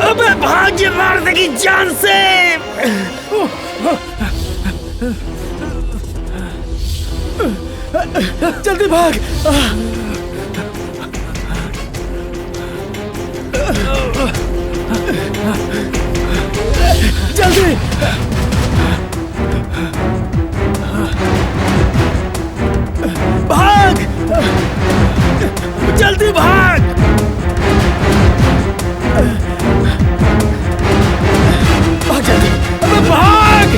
अबे भाग, ये मार देगी जान से। जल्दी भाग। जल्दी भाग, जल्दी भाग। भाग जल्दी, अबे भाग।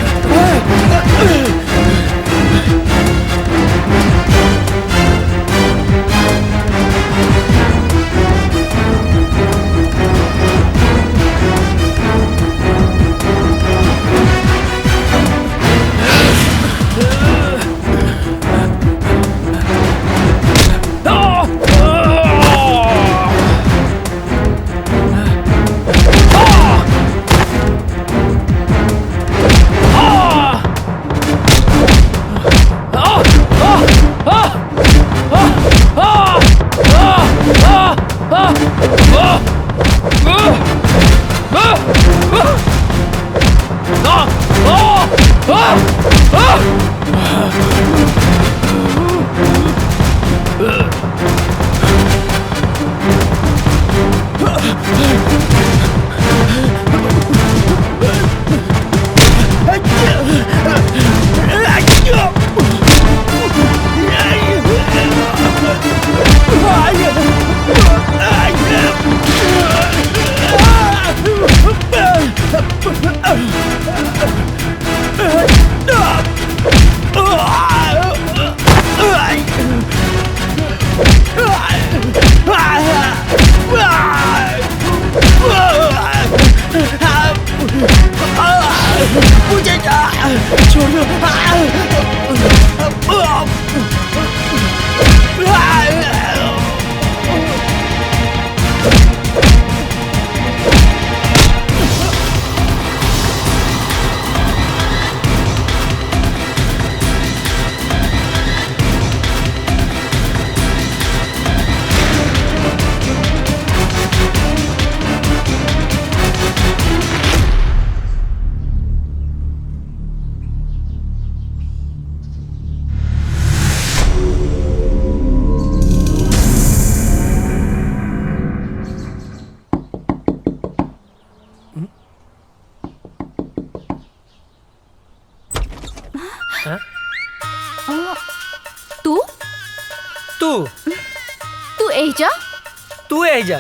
तू एजा।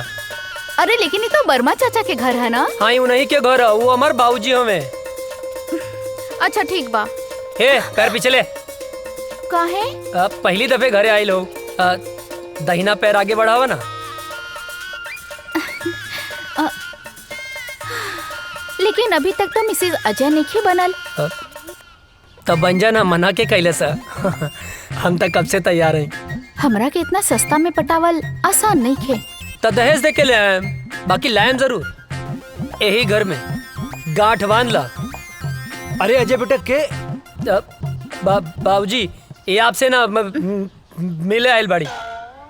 अरे लेकिन ये तो वर्मा चाचा के घर है ना? हाँ उन्हीं के घर है, वो हमार बाबूजी हमें। अच्छा ठीक बा। हे पैर पिछले काहे? पहली दफे घरे आई लोग, दाहिना पैर आगे बढ़ावा ना। लेकिन अभी तक तो मिसेज अजय नहीं बनल। तब बन जाना, मना के कैले सा। हम तक कब से तैयार हैं। हमरा के इतना सस्ता में पटावल आसान नहीं खे। तो दहेज दे के ले आए, बाकी लाएम जरूर। यही घर में गांठ बांध ला। अरे अजय बेटा के बाबूजी ये आपसे ना मिले आयल बाड़ी।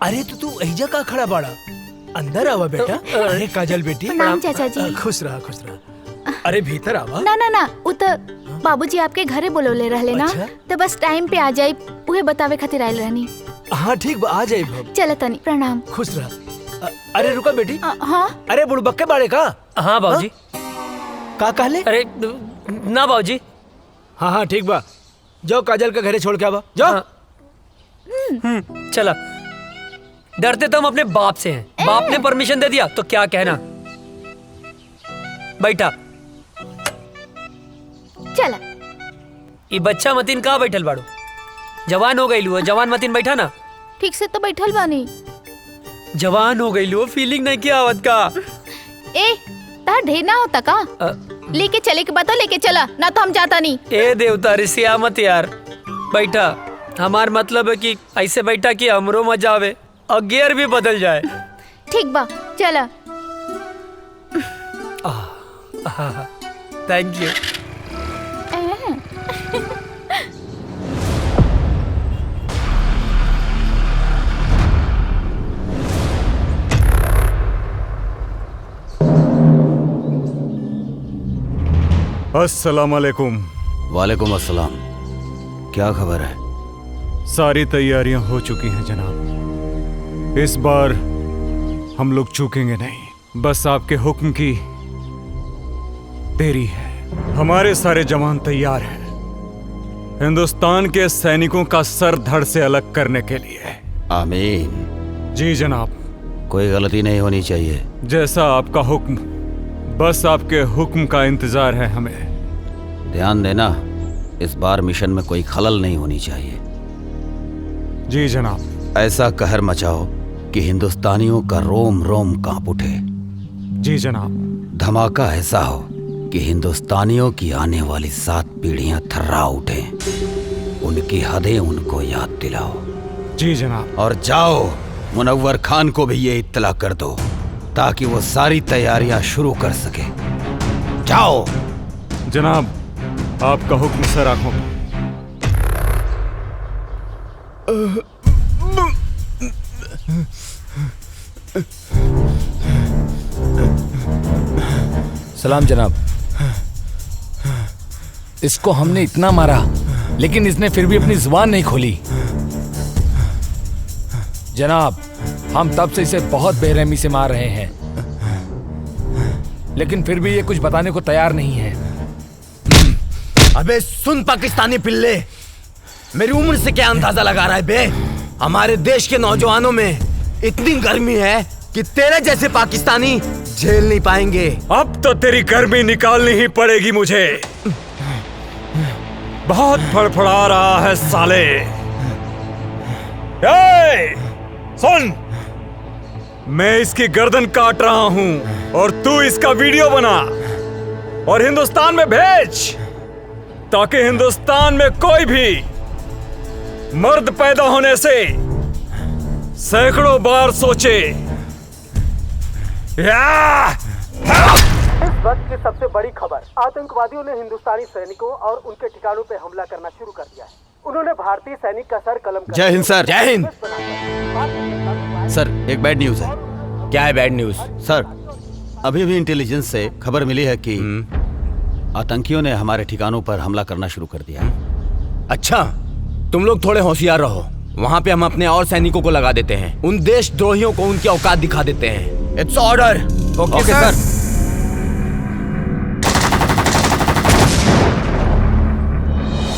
अरे तो तू एजा का खड़ा बाड़ा, अंदर आवा बेटा। अरे काजल बेटी प्रणाम चाचा जी। खुश रहा खुश रहा। अरे भीतर आवा। ना ना ना, उ तो बाबूजी आपके घरे बोलौले रहले ना। अच्छा? तो बस टाइम पे आ जाई, उहे बतावे खातिर आइल रहनी। हाँ ठीक बा, आ जाए भब। चल तनी, प्रणाम। खुश रहा। अरे रुका बेटी। हाँ अरे बुड़बक्के बाड़े का। हाँ बाबूजी। का कहले? अरे ना बाबूजी। हाँ हाँ ठीक बा, जाओ काजल का घरे छोड़ के आवा जाओ। चला डरते तो हम अपने बाप से हैं। बाप ने परमिशन दे दिया तो क्या कहना। बैठा। चला। ये बच्चा मतीन कहाँ बैठल बाड़ू? जवान हो गई लू, जवान मतीन बैठा ना। ठीक से तो बैठल बानी। जवान हो गई लू, फीलिंग नहीं किया आवत का। ए तार ढेर ना होता का? लेके चले के बता, लेके चला ना तो हम जाता नहीं। ए देवता रिसिया मत यार, बैठा। हमार मतलब है कि ऐसे बैठा कि हमरो मजा आवे और गियर भी बदल जाए। ठीक बा, चला। Thank you. अस्सलाम वालेकुम। वालेकुम अस्सलाम। क्या खबर है? सारी तैयारियां हो चुकी हैं जनाब। इस बार हम लोग चूकेंगे नहीं, बस आपके हुक्म की देरी है। हमारे सारे जवान तैयार हैं हिंदुस्तान के सैनिकों का सर धड़ से अलग करने के लिए। आमीन। जी जनाब। कोई गलती नहीं होनी चाहिए। जैसा आपका हुक्म, बस आपके हुक्म का इंतजार है हमें। ध्यान देना, इस बार मिशन में कोई खलल नहीं होनी चाहिए। जी जनाब। ऐसा कहर मचाओ कि हिंदुस्तानियों का रोम रोम कांप उठे। जी जनाब। धमाका ऐसा हो कि हिंदुस्तानियों की आने वाली 7 पीढ़ियां थर्रा उठें। उनकी हदें उनको याद दिलाओ। जी जनाब। और जाओ, मुनव्वर खान को भी ये इत्तला कर दो ताकि वो सारी तैयारियां शुरू कर सके। जाओ। जनाब, आपका हुक्म सर आंखों में। सलाम जनाब। इसको हमने इतना मारा लेकिन इसने फिर भी अपनी जुबान नहीं खोली। जनाब, हम तब से इसे बहुत बेरहमी से मार रहे हैं लेकिन फिर भी ये कुछ बताने को तैयार नहीं है। अबे सुन पाकिस्तानी पिल्ले, मेरी उम्र से क्या अंदाजा लगा रहा है बे? हमारे देश के नौजवानों में इतनी गर्मी है कि तेरे जैसे पाकिस्तानी झेल नहीं पाएंगे। अब तो तेरी गर्मी निकालनी ही पड़ेगी मुझे। बहुत फड़फड़ा रहा है साले। सुन, मैं इसकी गर्दन काट रहा हूं और तू इसका वीडियो बना और हिंदुस्तान में भेज ताकि हिंदुस्तान में कोई भी मर्द पैदा होने से सैकड़ों बार सोचे। इस वक्त की सबसे बड़ी खबर, आतंकवादियों ने हिंदुस्तानी सैनिकों और उनके ठिकानों पर हमला करना शुरू कर दिया है। उन्होंने भारतीय सैनिक का सर कलम कर जय हिंद सर। जय हिंद सर, एक बैड न्यूज है। क्या है बैड न्यूज? सर, अभी भी इंटेलिजेंस से खबर मिली है कि आतंकियों ने हमारे ठिकानों पर हमला करना शुरू कर दिया है। अच्छा, तुम लोग थोड़े होशियार रहो। वहाँ पे हम अपने और सैनिकों को लगा देते हैं। उन देशद्रोहियों को उनकी औकात दिखा देते हैं। It's order. ओके सर।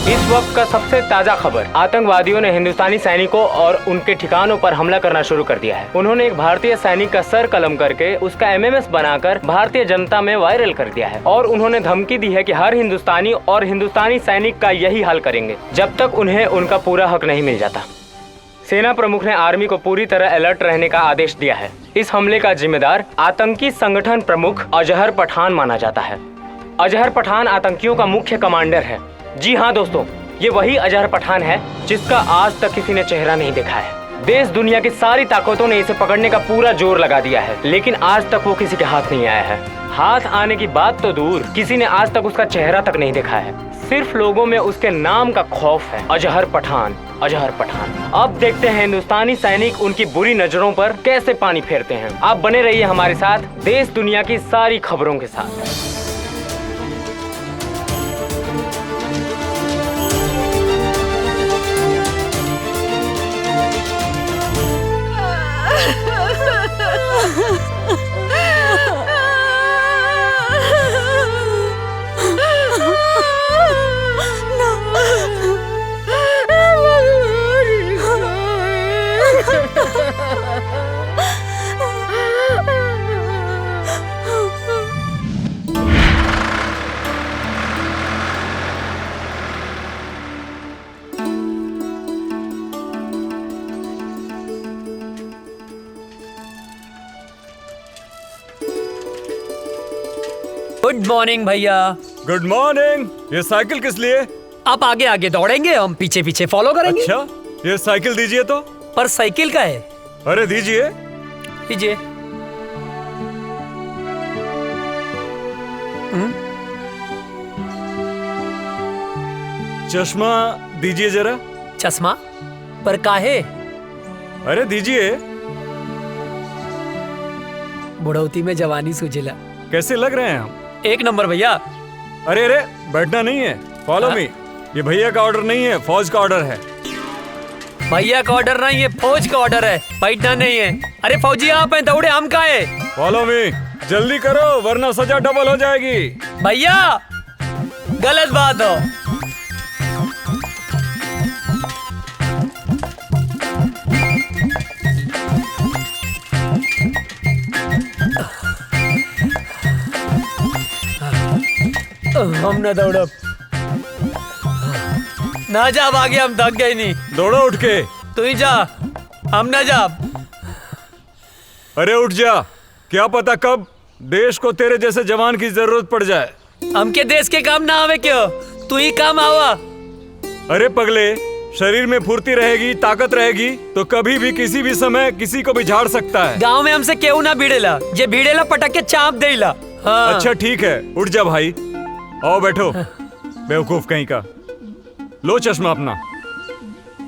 इस वक्त का सबसे ताजा खबर, आतंकवादियों ने हिंदुस्तानी सैनिकों और उनके ठिकानों पर हमला करना शुरू कर दिया है। उन्होंने एक भारतीय सैनिक का सर कलम करके उसका एमएमएस बनाकर भारतीय जनता में वायरल कर दिया है और उन्होंने धमकी दी है कि हर हिंदुस्तानी और हिंदुस्तानी सैनिक का यही हाल करेंगे जब तक उन्हें उनका पूरा हक नहीं मिल जाता। सेना प्रमुख ने आर्मी को पूरी तरह अलर्ट रहने का आदेश दिया है। इस हमले का जिम्मेदार आतंकी संगठन प्रमुख अजहर पठान माना जाता है। अजहर पठान आतंकियों का मुख्य कमांडर है। जी हाँ दोस्तों, ये वही अजहर पठान है जिसका आज तक किसी ने चेहरा नहीं देखा है। देश दुनिया की सारी ताकतों ने इसे पकड़ने का पूरा जोर लगा दिया है लेकिन आज तक वो किसी के हाथ नहीं आया है। हाथ आने की बात तो दूर, किसी ने आज तक उसका चेहरा तक नहीं देखा है। सिर्फ लोगों में उसके नाम का खौफ है। अजहर पठान, अजहर पठान। अब देखते हैं हिंदुस्तानी सैनिक उनकी बुरी नजरों पर कैसे पानी फेरते हैं। आप बने रहिए हमारे साथ देश दुनिया की सारी खबरों के साथ। गुड मॉर्निंग भैया। Good morning. ये साइकिल किस लिए? आप आगे आगे दौड़ेंगे, हम पीछे पीछे फॉलो करेंगे। अच्छा, ये साइकिल दीजिए तो। पर साइकिल का है। अरे दीजिए। लीजिए। चश्मा दीजिए जरा। चश्मा पर काहे? अरे दीजिए। बुढ़ौती में जवानी सूझेला। कैसे लग रहे हैं हम? एक नंबर भैया। अरे अरे बैठना नहीं है, फॉलो मी। ये भैया का ऑर्डर नहीं है, फौज का ऑर्डर है। भैया का ऑर्डर नहीं है, फौज का ऑर्डर है, बैठना नहीं है। अरे फौजी आप हैं, दौड़े हम का है। फॉलो मी, जल्दी करो वरना सजा डबल हो जाएगी। भैया गलत बात हो। हम न दौड़ब ना जा, आगे हम थक गए नहीं। दौड़ो उठ के। तू ही जा, हम ना जा। अरे उठ जा, क्या पता कब देश को तेरे जैसे जवान की जरूरत पड़ जाए। हमके देश के काम ना आवे क्यों, तू ही काम आवा। अरे पगले, शरीर में फुर्ती रहेगी, ताकत रहेगी तो कभी भी किसी भी समय किसी को भी झाड़ सकता है। गांव में हमसे केहू ना भिड़ेला, जे भिड़ेला पटक के चाप देला। हाँ। अच्छा ठीक है, उठ जा भाई। आओ बैठो, बेवकूफ कहीं का। लो चश्मा अपना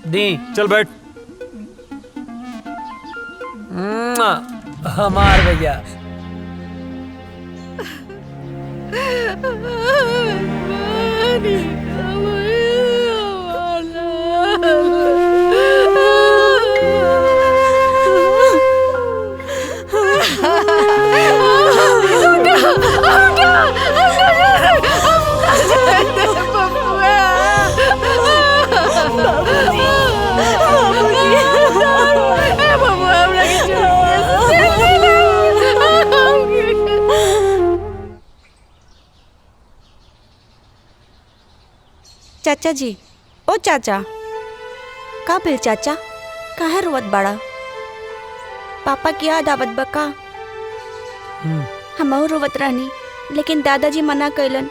दी। चल बैठ। हमार भैया। चाचा जी, ओ चाचा, का भेल चाचा, काहे रोवत बाड़ा? पापा की याद आवत बा का? हमहू रोवत रहनी, लेकिन दादाजी मना कैलन।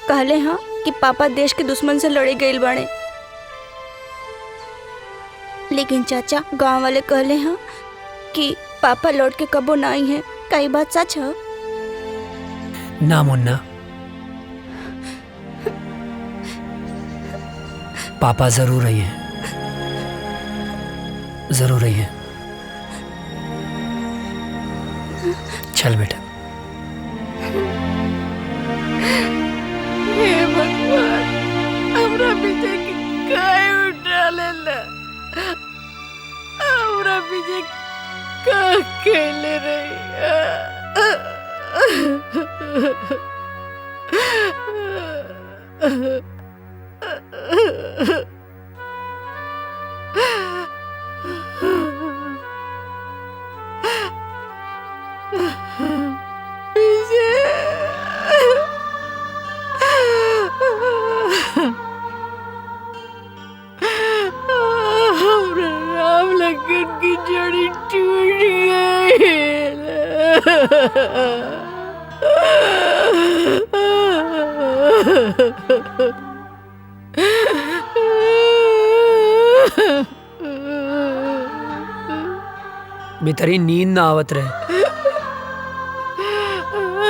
कहले हाँ कि पापा देश के दुश्मन से लड़े गइल बाड़े। लेकिन चाचा, गांव वाले कहले हाँ कि पापा लौट के कबो ना आई हैं। का ई बात सच है? ना मुन्ना, पापा जरूर रही हैं, जरूर रही हैं। चल बेटा। हे भगवान, हमरा पीछे काहे उठा लेला? हमरा पीछे का खेले रही? राम लखन की जड़ी टूट बेतरी नींद ना आवत रहे,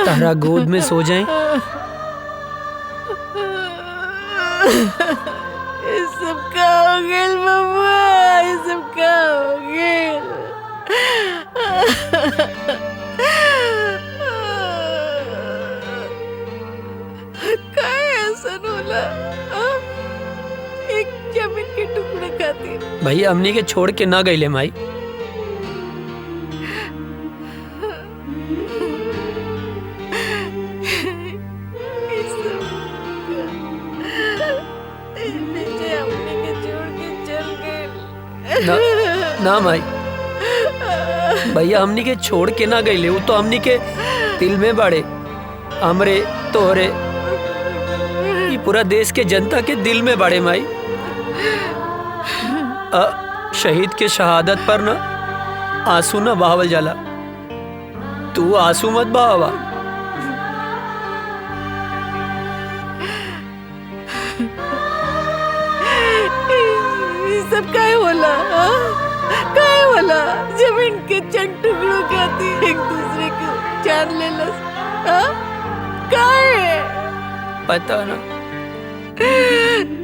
तारा गोद में सो जाए। ये सब का हो गेल बबुआ, ये सब का हो गेल? काहे ऐसन होला? एक जमीन के टुकड़े खातिर भैया हमनी के छोड़ के ना गईले माई। ना, ना माई, भैया हमनी के छोड़ के ना गईले, वो तो हमनी के दिल में बाड़े। हमरे तोहरे ये पूरा देश के जनता के दिल में बाड़े माई। शहीद के शहादत पर ना आंसू ना बहावल जाला। तू आंसू मत बहावा। सब काहे होला? काहे होला? जमीन के चंद टुकड़ों खाती एक दूसरे को जान लेलस। काहे? पता ना।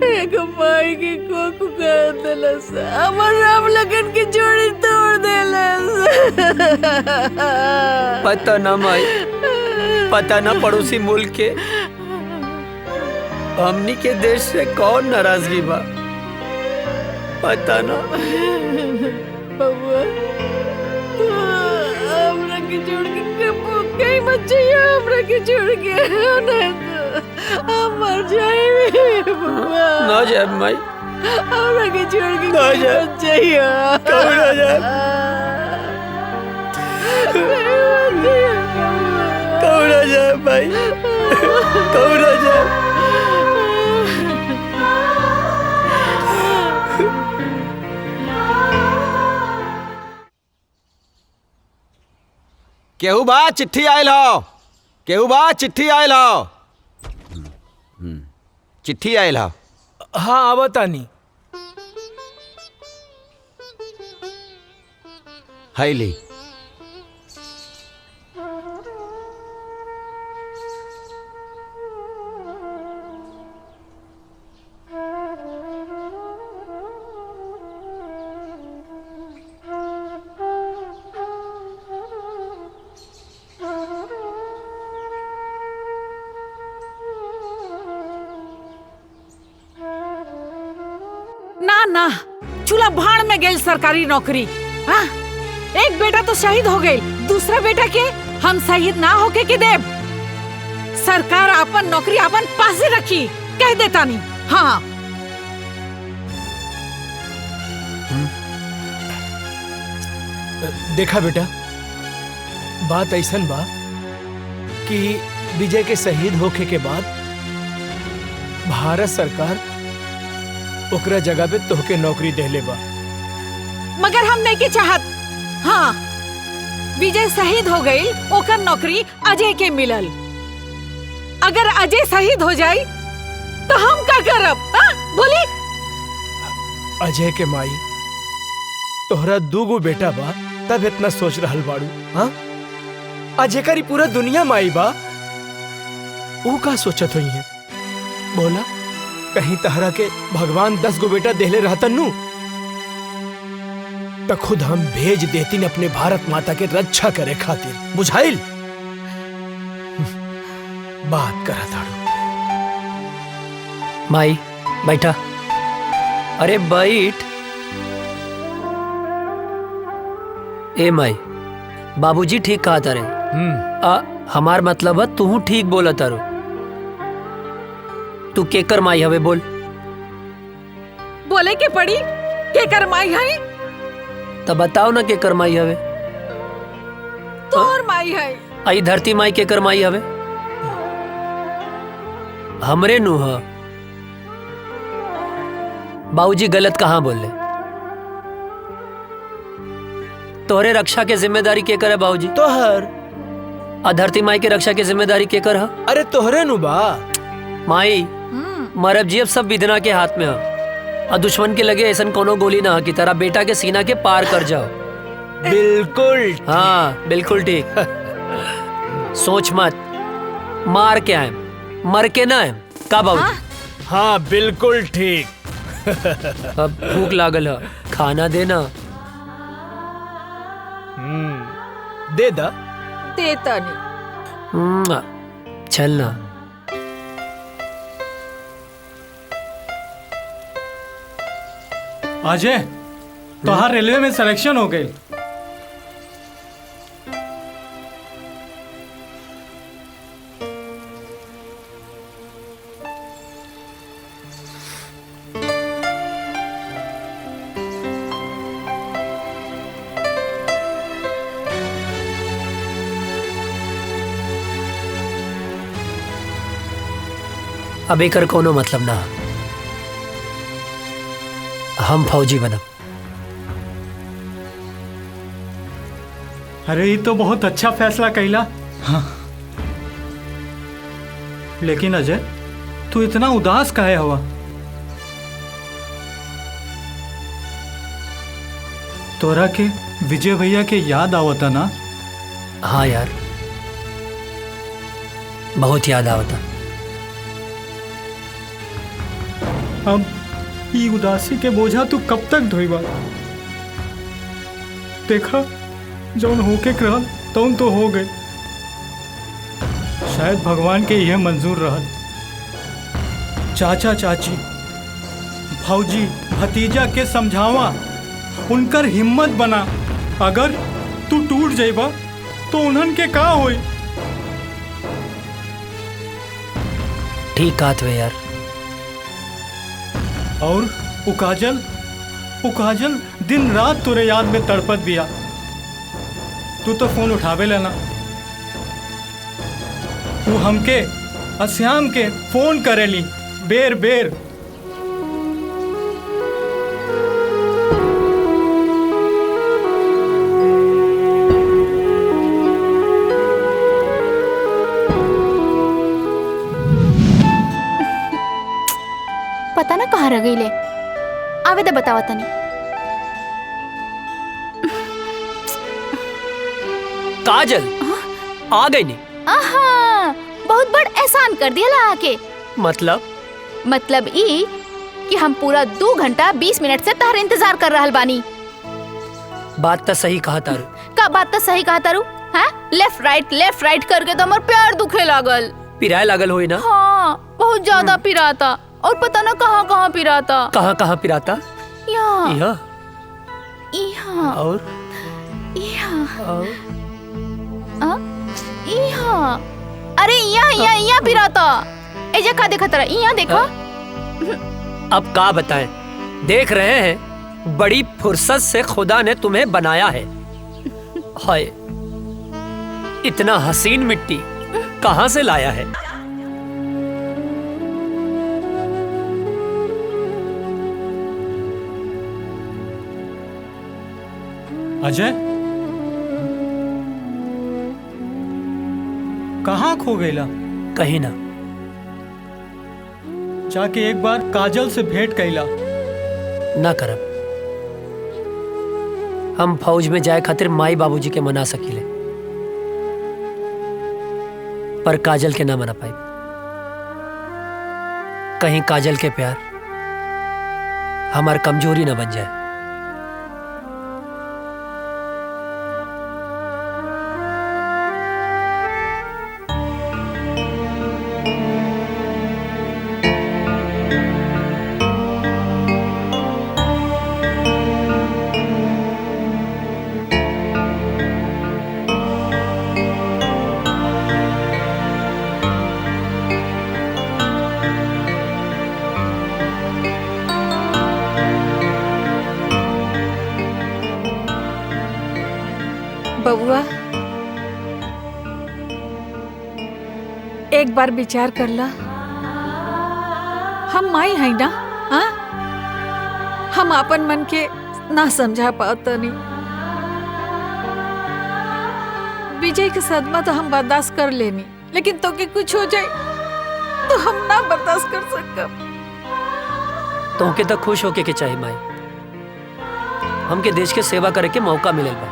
एक माई के कोकू कर देलस, हमर राम लगन की जोड़ी तोड़ देलस। पता ना माई, पता ना पड़ोसी मुल्क के हमनी के देश से कौन नाराजगी बा, पता ना। बबुआ तू हमरा के छोड़ के कहीं मत जाइए, हमरा के छोड़ के नहीं तो हम मर जाएंगे बबुआ। ना जाए माई, हमरा के छोड़ के ना जाए, मत जाइए। कभी ना जाए, कभी ना जाए भाई, कभी ना जाए। केहू बा चिट्ठी आयल हो, केहू बा चिट्ठी आयल हो, चिट्ठी आयल हो। हाँ आवतानी। हैली ना ना चूल्हा भाड़ में गई सरकारी नौकरी। हाँ? एक बेटा तो शहीद हो गई, दूसरा बेटा के हम शहीद ना होके के देव। सरकार अपन नौकरी अपन पास ही रखी, कह देता नहीं। हाँ देखा बेटा, बात ऐसन बा कि विजय के शहीद होखे के बाद भारत सरकार ओकरा जगह पे तोहके नौकरी देले बा। मगर हम नहीं के चाहत। हाँ विजय शहीद हो गई, ओकर नौकरी अजय के मिलल। अगर अजय शहीद हो जाई तो हम क्या करब? बोली। अजय के माई तोहरा दूगो बेटा बा, तब इतना सोच रहल बाड़ू। हाँ अजय करी पूरा दुनिया माई बा, वो का सोचत हुई है? बोला कहीं तहरा के भगवान 10 गो बेटा देले रहतन नु तो खुद हम भेज देती न अपने भारत माता के रक्षा करे खातिर। बुझाइल? बात करा ताड़ू। माई बैठा। अरे बैठ। ए माई, बाबूजी ठीक कहा तारे। हमार मतलब है तू ठीक बोला तारो। तू केकर माई हवे बोल? बोले के पड़ी केकर माई है? तब बताओ ना केकर माई हवे। तोर माई है। आई धरती माई केकर माई हवे? हमरे नु ह। बाबूजी गलत कहाँ बोले? तोहरे रक्षा के जिम्मेदारी केकर है बाबूजी? तोहर। धरती माई के रक्षा की जिम्मेदारी केकर है? अरे तोहरे नु बा। माई मरब जी अब सब विधना के हाथ में है, और दुश्मन के लगे ऐसा कोनो गोली ना कि तेरा बेटा के सीना के पार कर जाओ। बिल्कुल। हाँ बिल्कुल ठीक। सोच मत, मार के आए मर के ना आए का बाबू? हाँ बिल्कुल ठीक। अब भूख लागल है, खाना देना। दे दा। देता नहीं। चलना। अजय तोहार रेलवे में सिलेक्शन हो गई। अब एकर कोनो मतलब ना, हम फौजी बनब। अरे ये तो बहुत अच्छा फैसला कैला। हाँ। लेकिन अजय तू इतना उदास काहे हुआ? तोरा के विजय भैया के याद आवता ना? हाँ यार, बहुत याद आवता। अब ई उदासी के बोझा तू कब तक ढोईबा? देखा, जौन होके रहल तौन तो हो गए। शायद भगवान के यह मंजूर रहल। चाचा चाची, भौजी, भतीजा के समझावा, उनकर हिम्मत बना। अगर तू टूट जाइबा तो उन्हन के का होई? ठीक कहत वे यार। और उकाजल दिन रात तुरे याद में तड़पत बिया। तू तो फोन उठावे लेना। तू हमके अश्याम के फोन करेली बेर बेर। पता ना कहाँ रह गई ले। आवे दे बतावा तनी। काजल आ गई नहीं? आहा, बहुत बड़ एहसान कर दिया ला आके। मतलब ई कि हम पूरा 2 घंटा 20 मिनट से तार इंतजार कर रहल बानी। बात तो सही कहा तारू। का बात तो सही कहा तारू? हाँ, लेफ्ट राइट करके तो हमार पैर दुखे लागल। पिराए लागल होई ना? हाँ, बहुत ज्यादा पिराता। और पता ना कहाँ कहाँ पिराता। कहाँ पिराता? यहाँ यहाँ और यहाँ। अरे यहाँ पिराता। एजा का देखा तेरा? यहाँ देखा। अब का बताएं, देख रहे हैं बड़ी फुर्सत से खुदा ने तुम्हें बनाया है। हाय, इतना हसीन मिट्टी कहाँ से लाया है? अजय, कहाँ खो गईला? कहीं ना। जाके एक बार काजल से भेंट कैला। ना करब। हम फौज में जाए खातिर माई बाबूजी के मना सकीले, पर काजल के ना मना पाई। कहीं काजल के प्यार हमार कमजोरी ना बन जाए। बबुआ, एक बार विचार कर ला। हम माई है ना? हाँ, हम अपन मन के ना समझा पाता नहीं। विजय के सदमा तो हम बर्दाश्त कर लेनी, लेकिन तो के कुछ हो जाए तो हम ना बर्दाश्त कर सकब। तो के तो खुश होके के चाहिए माई। हमके देश के सेवा करे के मौका मिलल बा।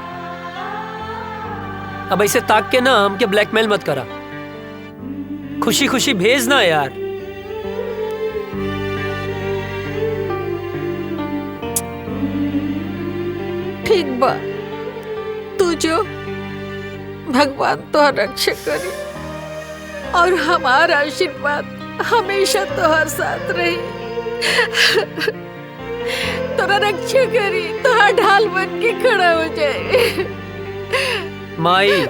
अब ऐसे ताक के ना हमके ब्लैकमेल मत करा। खुशी खुशी भेज ना यार। ठीक बा, तू जो भगवान तो रक्षा करी और हमारा आशीर्वाद हमेशा तोहर साथ रही। तोरा रक्षा करी, तोहरा ढाल बन के खड़ा हो जाए। माई,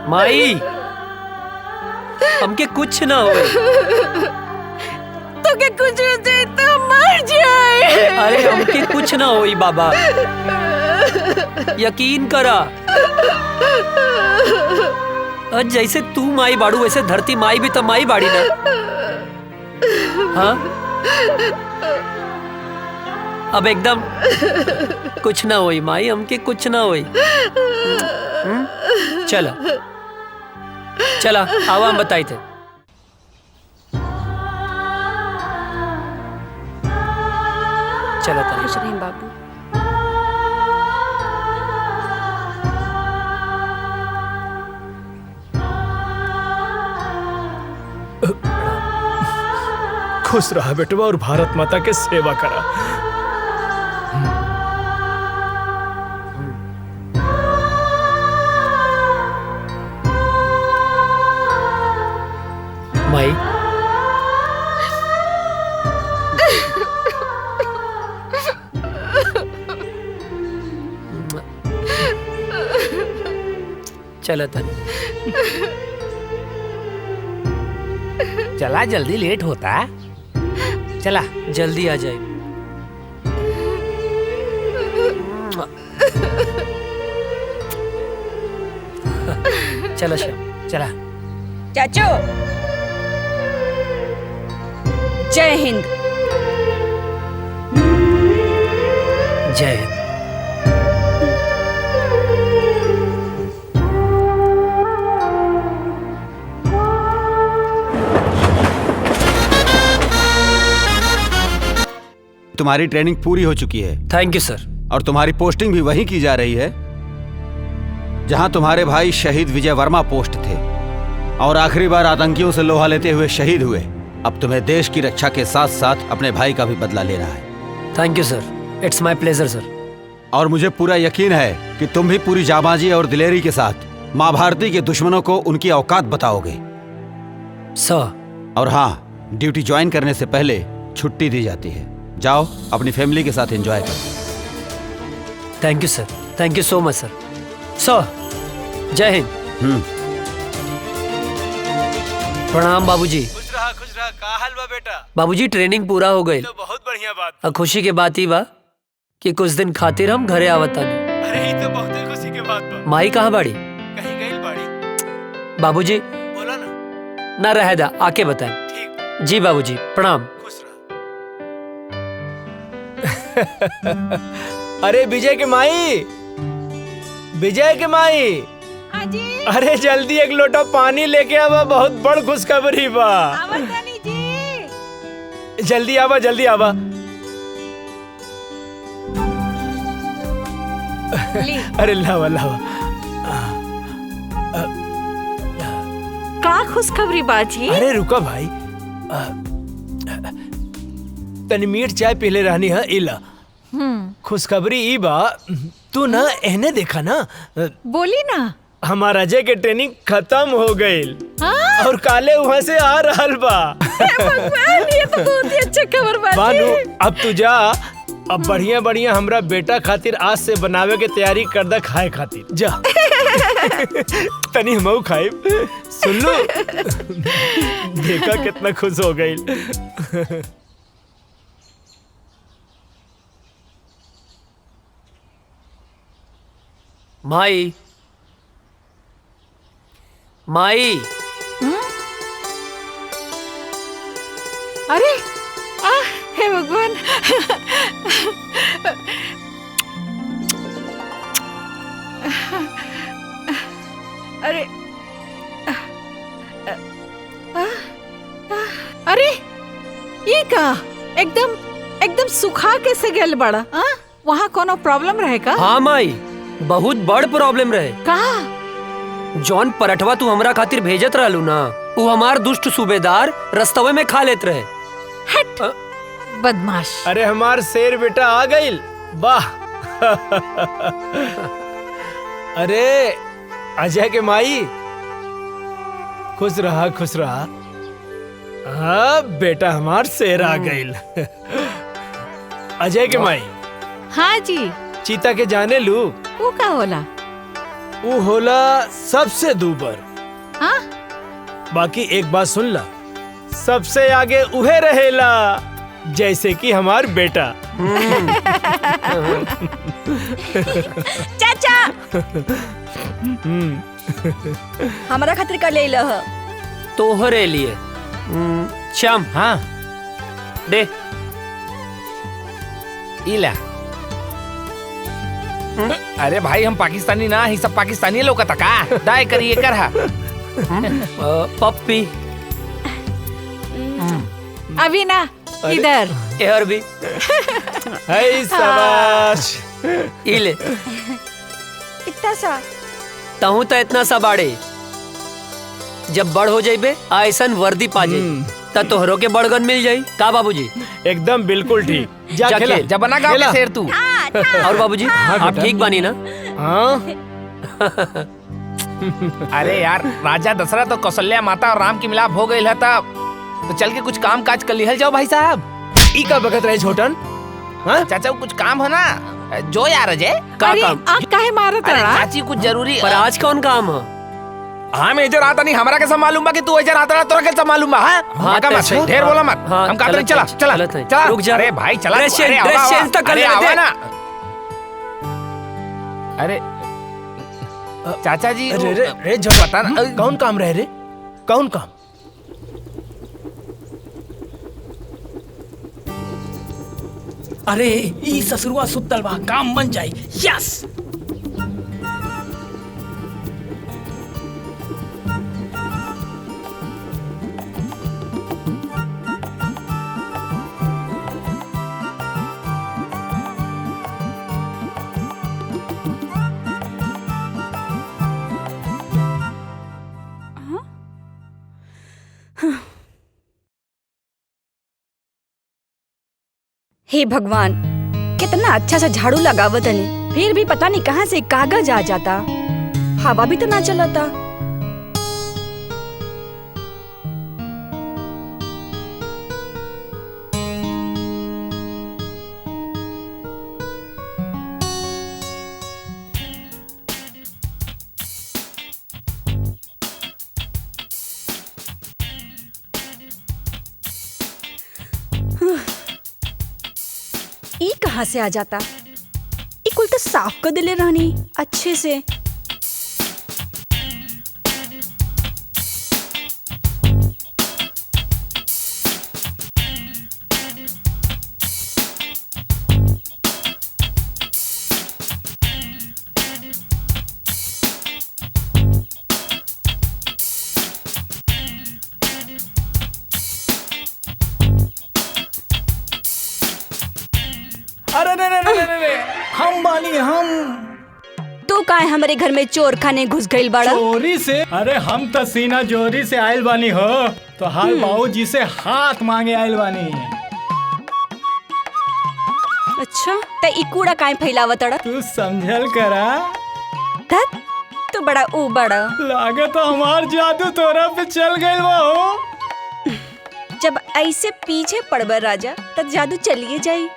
माई, हमके कुछ ना हो। तो के कुछ हो जाए तो मर जाए। अरे हमके कुछ ना होई बाबा, यकीन करा। जैसे तू माई बाड़ू वैसे धरती माई भी तो माई बाड़ी ना। हाँ, अब एकदम कुछ ना होई माई, हमके कुछ ना होई। चला चला, आवा हम बताई थे। चला खुश रहें बाबू। खुश रहा बेटवा और भारत माता के सेवा करा। माई चला तन चला जल्दी लेट होता। चला जल्दी आ जाए। चला श्याम चला। चाचू जय हिंद। जय हिंद। तुम्हारी ट्रेनिंग पूरी हो चुकी है। थैंक यू सर। और तुम्हारी पोस्टिंग भी वहीं की जा रही है जहां तुम्हारे भाई शहीद विजय वर्मा पोस्ट थे और आखिरी बार आतंकियों से लोहा लेते हुए शहीद हुए। अब तुम्हें देश की रक्षा के साथ साथ अपने भाई का भी बदला लेना है। Thank you sir, it's my pleasure sir. और मुझे पूरा यकीन है कि तुम भी पूरी जाबाजी और दिलेरी के साथ माँ भारती के दुश्मनों को उनकी औकात बताओगे सर। और हाँ, ड्यूटी ज्वाइन करने से पहले छुट्टी दी जाती है। जाओ अपनी फैमिली के साथ एंजॉय करो। Thank you sir, thank you so much सर। सर जय हिंद। प्रणाम बाबूजी। खुश रहा का हाल बा बेटा? बाबूजी ट्रेनिंग पूरा हो गई। तो बहुत बढ़िया बात। अब खुशी के बात ही बा कि कुछ दिन खातिर हम घरे आवतानी। अरे ये तो बहुत खुशी के बात बा। माई कहाँ बाड़ी? कहीं गई बाड़ी। बाबूजी बोला ना रह दा, आके बताएं। ठीक। जी बाबूजी प्रणाम। खुश रहा। अरे विजय के माई, विजय के माई। जी। अरे जल्दी एक लोटा पानी लेके आवा, बहुत बड़ खुशखबरी बा। जी। जल्दी आवा, जल्दी आवा। अरे लावा लावा। का खुशखबरी बाजी? अरे रुका भाई, तनी मीठ चाय पीले रहनी है। इला खुशखबरी ई बा, तू ना एहने देखा ना। बोली ना। हमारा अजय के ट्रेनिंग खत्म हो गई और काले वहाँ से आ रहल बा। भगवान, ये तो बहुत ही अच्छा खबर बाजी। बानू अब तू जा, अब बढ़िया बढ़िया हमरा बेटा खातिर आज से बनावे के तैयारी कर दा खाए खातिर। जा तनी हमऊ खाए। सुन लो, देखा कितना खुश हो गई। माई माई। अरे हे भगवान। अरे अरे ये का एकदम सुखा कैसे गेल बड़ा? वहाँ कोनो प्रॉब्लम रहे का? हाँ माई, बहुत बड़ प्रॉब्लम रहे। का? जॉन पराठवा तू हमरा खातिर भेजत रहलू ना, वो हमार दुष्ट सूबेदार रस्तवे में खा लेत रहे। हट बदमाश। अरे हमार शेर बेटा आ गई। वाह। अरे अजय के माई, खुश रहा खुश रहा। हाँ बेटा, हमार शेर आ गई। अजय के माई। हाँ जी। चीता के जाने लू? वो का होला? वो होला सबसे दूबर। हाँ? बाकी एक बात सुन ला, सबसे आगे उहे रहेला, जैसे कि हमार बेटा। चाचा हमारा खातिर का ले लह। तोहरे लिए। श्याम। हाँ दे। इला। अरे भाई, हम पाकिस्तानी ना ही, सब पाकिस्तानी लोग का का दाय करिए कर हा। पप्पी। अभी ना इधर। यार भी। हाय शाबाश। इले। इतना सा तहु तो इतना सा बाड़े। जब बड़ हो जाइबे ऐसन वर्दी पा जाई त तोहरो के बड़गन मिल जाई का बाबूजी? एकदम बिल्कुल ठीक। जा खेला। खेल। जब बना गाँव के शेर तू। और बाबूजी आप ठीक बानी ना? हाँ अरे यार, राजा दशरथ और कौशल्या माता और राम की मिलाप हो गई है तब तो चल के कुछ काम काज कर लिहल जाओ भाई साहब। ई का बगत रहे छोटन? हाँ चाचा कुछ काम है ना, जो यार अजय का अरे काम? आप काहे मारत अरे रहा? चाची कुछ जरूरी पर आज कौन काम है? हाँ मैं इधर आता नहीं, हमारा कैसा मालूम बा कि तू इधर आता रहा, तोरा कैसा मालूम बा? हाँ हाँ, मत सही। ढेर बोला मत। हाँ, हम कहते नहीं, चला, चला चला, चला चला। रुक जा। अरे भाई चला, ड्रेस अरे चेंज- ड्रेस चेंज तो कर अरे लेते। आवा ना। अरे चाचा जी अरे रे रे जब पता ना कौन काम रहे रे? कौन काम? अरे ई ससुरवा सुतल बा, काम बन जाई। यस हे भगवान, कितना अच्छा सा झाड़ू लगावत हनी, फिर भी पता नहीं कहाँ से कागज आ जाता। हवा भी तो ना चलता। ई कहाँ से आ जाता? ई कुल तो साफ कर दिले रहनी अच्छे से। अरे रे रे रे रे रे, हम बानी हम। तू काहे हमारे घर में चोर खाने घुस गइल बाड़ा? चोरी से? अरे हम तो सीना जोरी से आयल बानी हो, तो हाल बाबूजी से हाथ मांगे आयल बानी। अच्छा, त ई कूड़ा काहे फैलावत अड़ा? तू समझल करा। धत, तू बड़ा ऊ बड़ा। लागे तो हमार जादू तोरा पे चल गइल बा हो। जब ऐसे पीछे पड़बर राजा, तब जादू चलिए जाई।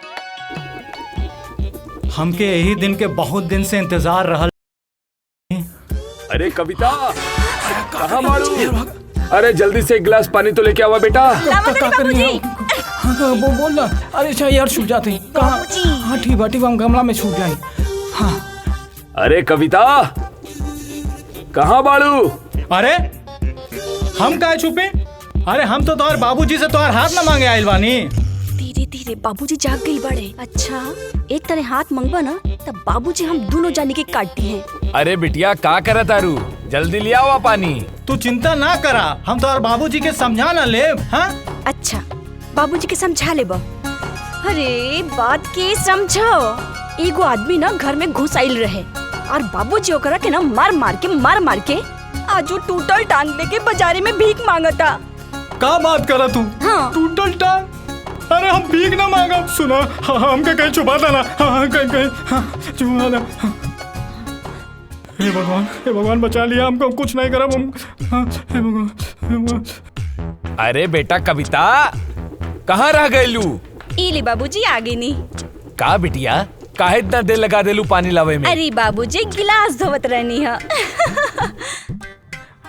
हमके यही दिन के बहुत दिन से इंतजार रहल। अरे कविता, कहाँ मारू? अरे जल्दी से एक गिलास पानी तो लेके आवा बेटा। हाँ बोल ना। अरे अच्छा यार छूट जाते हैं। कहाँ? हाँ ठीक बा, हम गमला में छूट जाए। हाँ अरे कविता, कहाँ बाड़ू? अरे हम काहे छुपे? अरे हम तो तोहर बाबूजी से तोहर हाथ न मांगे आयल बानी। धीरे धीरे बाबूजी जाग गई बड़े। अच्छा, एक तरह हाथ मंगवा ना, तब बाबूजी हम दोनों जाने के काटती हैं। अरे बिटिया का करे तारू, जल्दी लिया हुआ पानी। तू चिंता ना करा, हम तोहर बाबूजी के समझा ना ले। हाँ अच्छा, बाबूजी के समझा ले बा। अरे बात के समझो। एगो आदमी ना घर में घुस आइल रहे और बाबूजी ओकरा के ना मार मार के आज वो टूटल टांग लेके बाजारे में भीख मांगता। का बात करा तू? हाँ। टूटल टांग? अरे हम भीख ना मांगा। सुना, हमके कहीं छुपा देना। कहीं छुपा दे। हे भगवान बचा लिया हमको, कुछ नहीं करा हम। हे भगवान। अरे बेटा कविता, कहाँ रह गयलू? इली बाबूजी आगे नहीं। का बिटिया, काहे इतना देर लगा देलू पानी लावे में? अरे बाबूजी गिलास धोवत रहनी है।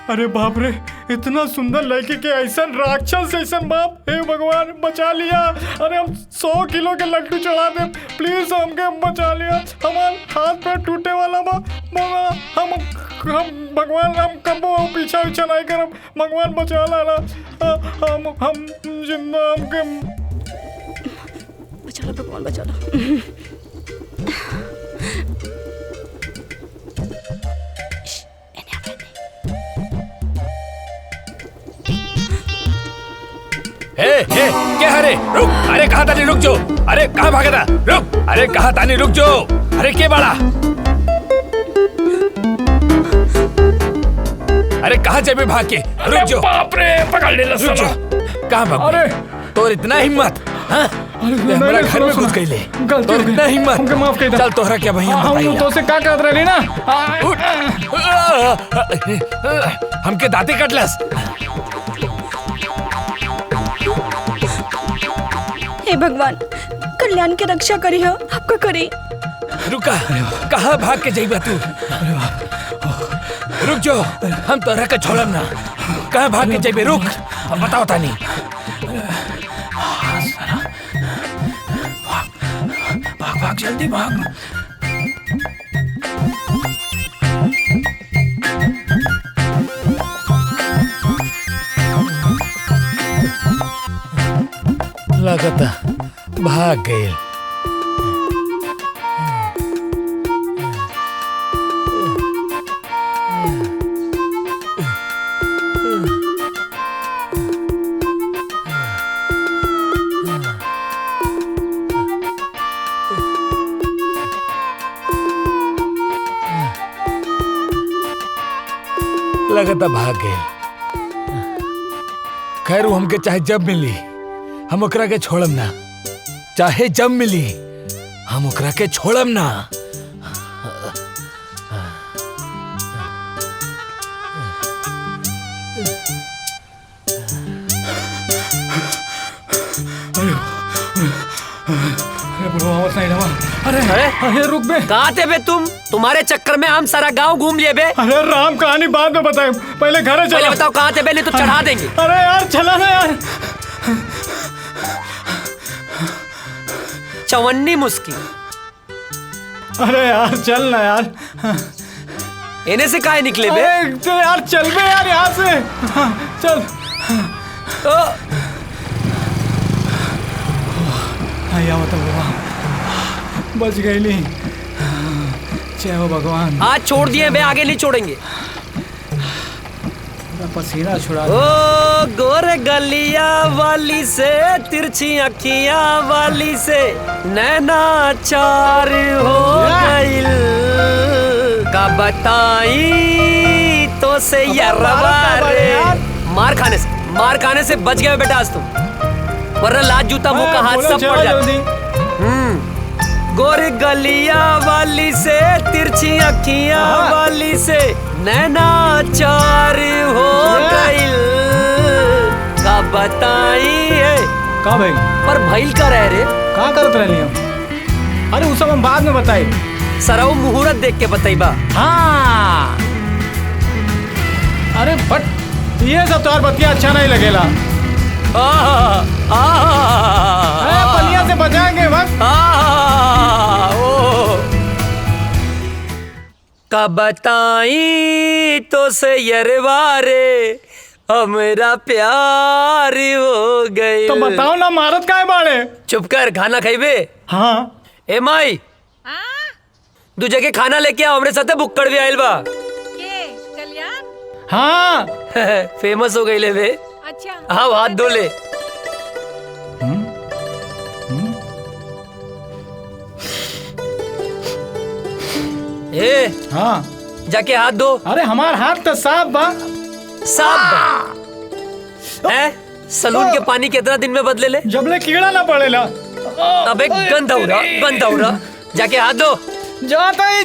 अरे बाप रे, इतना सुंदर लड़की के ऐसा राक्षस ऐसा बाप। हे भगवान बचा लिया। अरे हम 100 किलो के लड्डू चढ़ा दे, प्लीज हमके बचा लिया। हमारे हाथ पे टूटे वाला बा। हम भगवान, हम कबो पीछा नहीं करब। भगवान बचा लाना। हम जिंदा हमके बचा लो भगवान, बचा लो। क्या हरे रुक। अरे कहाँ तानी रुक जो। अरे कहाँ भागा था, रुक। अरे कहाँ तानी रुक जो। अरे के बड़ा अरे कहाँ जाबे भाग के? रुक जाओ। बाप रे, पकड़ ले रुक जाओ। कहाँ भाग? अरे तोर इतना हिम्मत? हाँ? हमारा घर में घुस गई ले। गलती हो गई। इतना हिम्मत? हमके माफ कर दे। चल तोहरा क्या भैया हम तो से का कहत रही ना। हमके दांते कटलस। हे भगवान, कल्याण की रक्षा करी हो, आपका करी। रुका, कहाँ भाग के जाइबा तू? रुक जाओ, हम तोहरा के छोड़ब ना। कहाँ भाग के जाइबे? रुक, बताओ तानी। भाग भाग जल्दी भाग। लगता भाग गए। लगता भाग गए। खैर वो हमके चाहे जब मिली हम ओकरा के छोड़म ना। चाहे जब मिली हम ओकरा के छोड़म ना। अरे रुक बे। कहाँ थे बे तुम? तुम्हारे चक्कर में हम सारा गांव घूम लिए बे। अरे राम, कहानी बाद में बताए, पहले घर चलो। पहले बताओ कहाँ थे बे, नहीं तो चढ़ा देंगे। अरे यार चला ना यार। चवन्नी मुस्की। अरे यार चल ना यार। इन्हें से काहे निकले बे? तो यार चल बे यार यहाँ से। चल। आया मतलब बच गई ली। जय हो भगवान। आज छोड़ दिए बे, आगे नहीं छोड़ेंगे। पसीना छुड़ा। ओ गोरे गलिया वाली से, तिरछी अखियां वाली से, नैना चार हो गइल। का बताई तो से मार खाने से बच गए बेटा आज तुम, वरना लात जूता मुंह का हाथ सब पड़ जाता। गोरी गलिया वाली से, तिरछी अखियां वाली से, नैना चार हो गइल। का बताई है का भाई? पर भइल का रह रे? का करत रहली हम? अरे उस सब हम बाद में बताई। सरऊ मुहूर्त देख के बताइबा। हाँ। अरे बट ये सब तो बतिया अच्छा नहीं लगेला। पनिया से बचाएंगे बस। का बताई तो से यरवारे हमरा प्यार हो गए। तो बताओ ना, मारत काहे बाड़े? चुप कर, खाना खाइबे? हाँ। ए माई, दू जगह खाना लेके आओ, हमरे साथे बुक्कड़ भी आइल बा। हाँ। फेमस हो गई ले बे। अच्छा। हाँ, हाथ धो ले। ए हाँ, जाके हाथ धो। अरे हमार हाथ तो साफ बा। साफ बा? सलून के पानी कितना दिन में बदले ले? जबले कीड़ा ना पड़ेला। अबे गंदा हो रहा। जाके हाथ धो। जाता ही।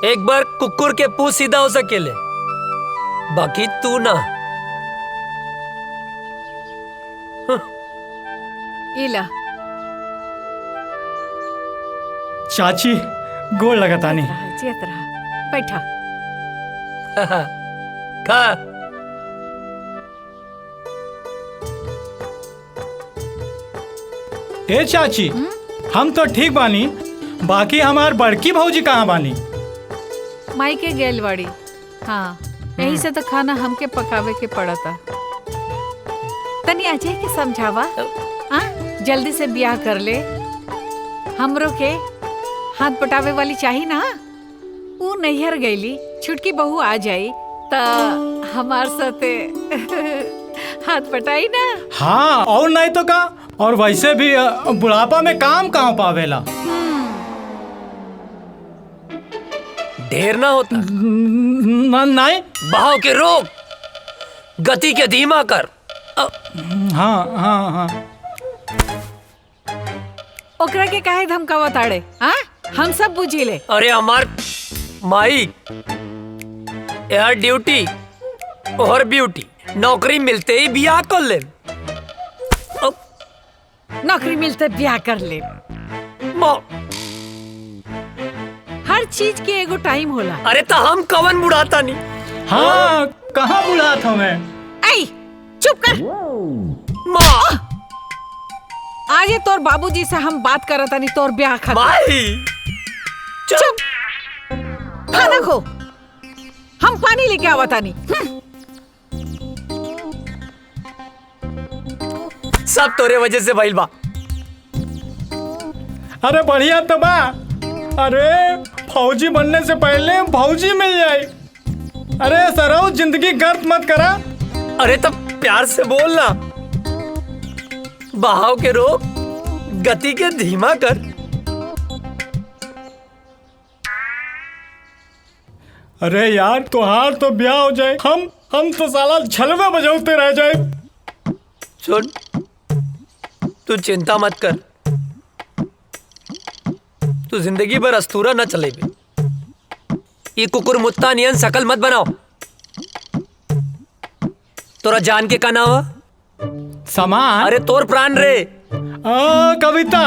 एक बार कुकुर के पूंछ सीधा हो सकेले, बाकी तू ना। इला चाची गोड़ लगातानी। चेत रहा, बैठा। खा। ए चाची, हम तो ठीक बानी, बाकी हमार बड़की भौजी कहाँ बानी? माई के गेलवाड़ी। हाँ, यही से तो खाना हमके पकावे के पड़ा था। तनी अजय के समझावा, जल्दी से ब्याह कर ले। हमरो के हाथ पटावे वाली चाहिए ना। वो नैहर गईली, छुटकी बहू आ जाई ता हमार साथे हाथ पटाई ना। हाँ, और नहीं तो का। और वैसे भी बुढ़ापा में काम कहाँ पावेला। ढेर ना होता। नहीं। बहाव के रोक, गति के धीमा कर। हाँ हाँ हाँ। ओकरा के काहे धमकावा ताड़े? हाँ, हम सब बुझी ले। अरे हमार माई, यार ड्यूटी और ब्यूटी, नौकरी मिलते ही बियाह कर ले। नौकरी मिलते ब्याह कर ले। हर चीज के एगो टाइम होला। अरे तो हम कवन बुढ़ाता नहीं। हाँ, कहाँ बुढ़ा था मैं? ऐ, चुप कर। माँ, आज ये तोर बाबूजी से हम बात करत नहीं, तोर ब्याह खातिर। माई, चुप। खाना खो, हम पानी लेके आवता नहीं। सब तोरे वजह से भइल बा। अरे बढ़िया तो बा। अरे फौजी बनने से पहले फौजी मिल जाए। अरे सराउ, जिंदगी गर्द मत करा। अरे तब प्यार से बोलना। बहाव के रोक, गति के धीमा कर। अरे यार, तुहार तो ब्याह हो जाए, हम तो साला छलवे बजाते रह जाए। सुन, तू चिंता मत कर। तू जिंदगी भर अस्तूरा न चले बे। ये कुकुर मुत्ता नियन शकल मत बनाओ। तोरा जान के का नाम है? सामान। अरे तोर प्राण रे। कविता।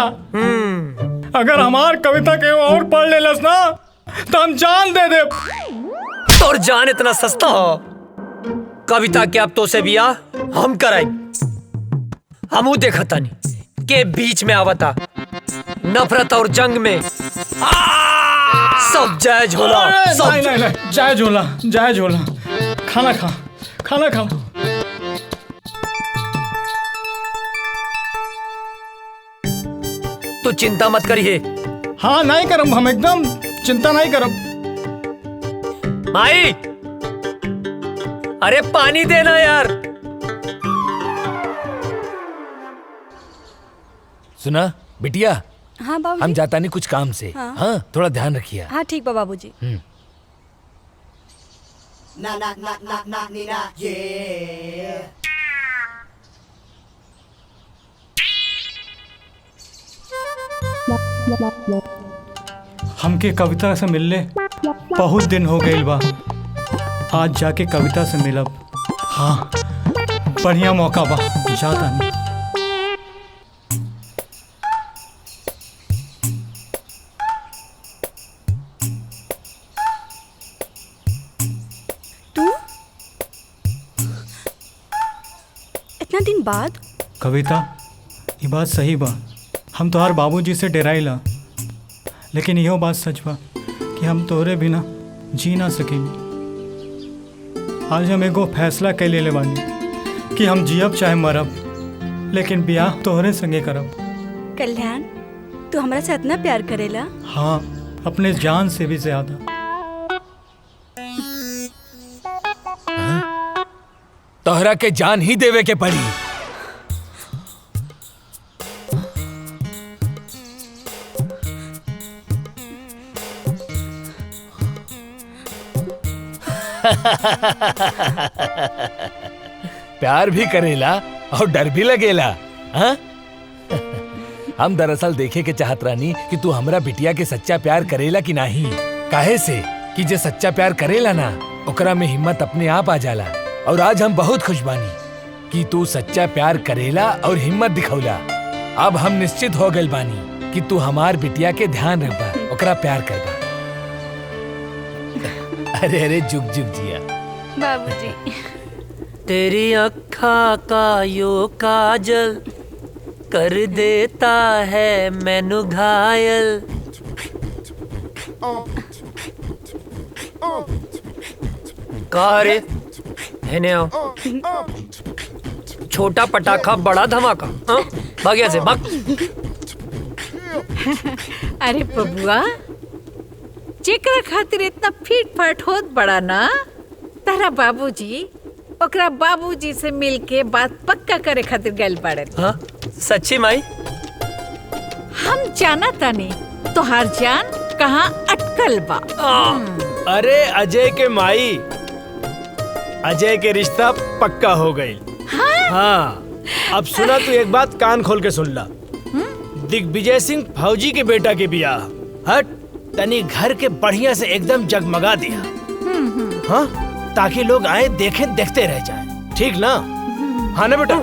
अगर हमार कविता के और पढ़ लेलस ना तो हम जान दे दे। तोर जान इतना सस्ता हो? कविता के अब तो से बियाह हम कराई। हमू देखा तानी के बीच में आवता नफरत और जंग में सब जायज होला। नहीं नहीं नहीं, जायज होला, जायज होला। खाना खा, खाना खा। तू चिंता मत करिए। हाँ नहीं करम, हम एकदम चिंता नहीं करम। माई, अरे पानी देना यार। सुना बिटिया, हाँ बाबूजी। हम जाता नहीं कुछ काम से। हाँ। हाँ, थोड़ा ध्यान रखिए। हाँ ठीक बा बाबूजी। हमके कविता से मिलले बहुत दिन हो गए बा। आज जाके कविता से मिलब। हाँ, बढ़िया मौका बा, जाता नहीं। इतना दिन बाद? कविता, ये बात सही बा। हम तोहार बाबूजी से डराइला, लेकिन यहो बात सच बा कि हम तोहरे बिना जी ना सकेंगे। आज हम एगो फैसला कर ले बानी कि हम जियब चाहे मरब, लेकिन ब्याह तोहरे संगे करब। कल्याण, तू हमरा से इतना प्यार करेला? हाँ, अपने जान से भी ज्यादा। तोहरा के जान ही देवे के पड़ी। प्यार भी करेला और डर भी लगेला। हाँ? हम दरअसल देखे के चाहत रानी कि तू हमरा बिटिया के सच्चा प्यार करेला कि नहीं। काहे से कि जे सच्चा प्यार करेला ना, ओकरा में हिम्मत अपने आप आ जाला। और आज हम बहुत खुश बानी कि तू सच्चा प्यार करेला और हिम्मत दिखौला। अब हम निश्चित हो गए बानी कि तू हमार बिटिया के ध्यान रखबा, ओकरा प्यार करबा। अरे अरे, जुग जुग जिया बाबूजी। तेरी अखा का यो काजल कर देता है मैनू घायल। कहा रे, हेने आओ। छोटा पटाखा बड़ा धमाका। हाँ? भाग यहाँ से, भाग। अरे बबुआ, जेकरा खातिर इतना फीट फाट होत बड़ा ना, तारा बाबूजी ओकरा बाबूजी से मिलके बात पक्का करे खातिर गइल बाड़े। हाँ? सच्ची माई? हम जाना तानी तोहार जान कहाँ अटकल बा। अरे अजय के माई, अजय के रिश्ता पक्का हो गई। हाँ, अब सुना तू एक बात कान खोल के सुन ला। दिग्विजय सिंह फौजी के बेटा के बियाह हट तनी घर के बढ़िया से एकदम जगमगा दिया। हाँ, ताकि लोग आए देखे देखते रह जाए। ठीक ना? हाँ ना बेटा?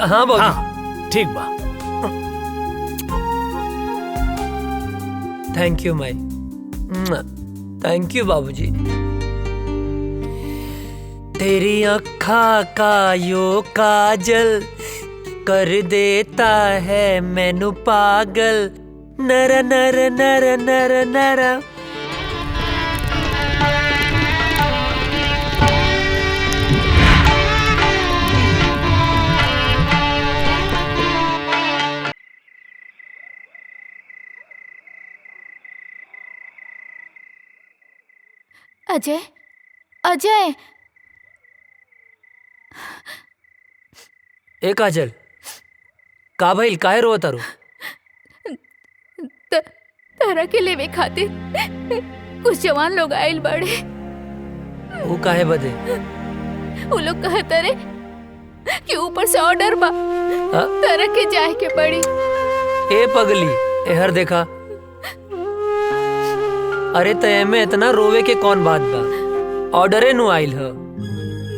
हाँ बाबू। हाँ, ठीक बा। Thank you Mai, thank you बाबूजी। तेरी अखा का यो काजल कर देता है मैनू पागल, नर नर नर नर नर। अजय, अजय, ए काजल, का भइल, काहे रो तारू? तारा के लेवे खातिर कुछ जवान लोग आइल बड़े। वो काहे बदे? वो लोग कहते रे कि ऊपर से ऑर्डर बा, तारा के जाए के पड़ी। ए पगली, एहर देखा। अरे तय में इतना रोवे के कौन बात बा? ऑर्डरे नु आइल ह।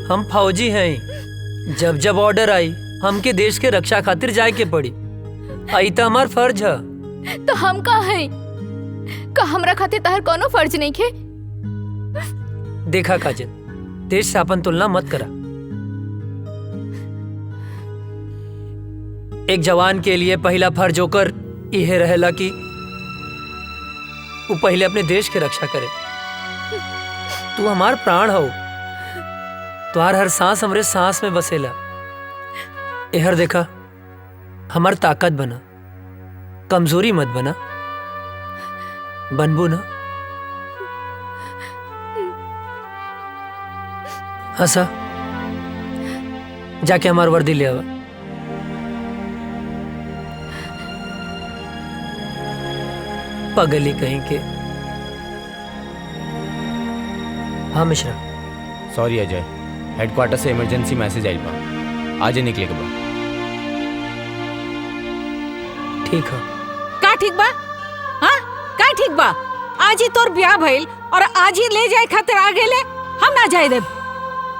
हम फौजी हैं, जब जब ऑर्डर आई हमके देश के रक्षा खातिर जाए के पड़ी। आई तो हमार फर्ज है। तो हम का है? का हमरा खातिर तहर कोनो फर्ज नहीं खे? देखा काजल, देश से अपन तुलना मत करा। एक जवान के लिए पहला फर्ज होकर यह रहेला कि वो पहले अपने देश की रक्षा करे। तू हमार प्राण हो, तुम्हार हर सांस हमरे सांस में बसेला। एहर देखा, हमार ताकत बना, कमजोरी मत बना। बनबू ना? हंसा, जाके हमार वर्दी ले आवा। पगली कहीं के। हाँ मिश्रा। सॉरी अजय, हेडक्वार्टर से इमरजेंसी मैसेज आइल बा, आज निकले के बा। ठीक है। का ठीक बा? हाँ, का ठीक बा? आज ही तोर ब्याह भइल और आज ही ले जाए खातिर आ गेले, हम ना जाए देब।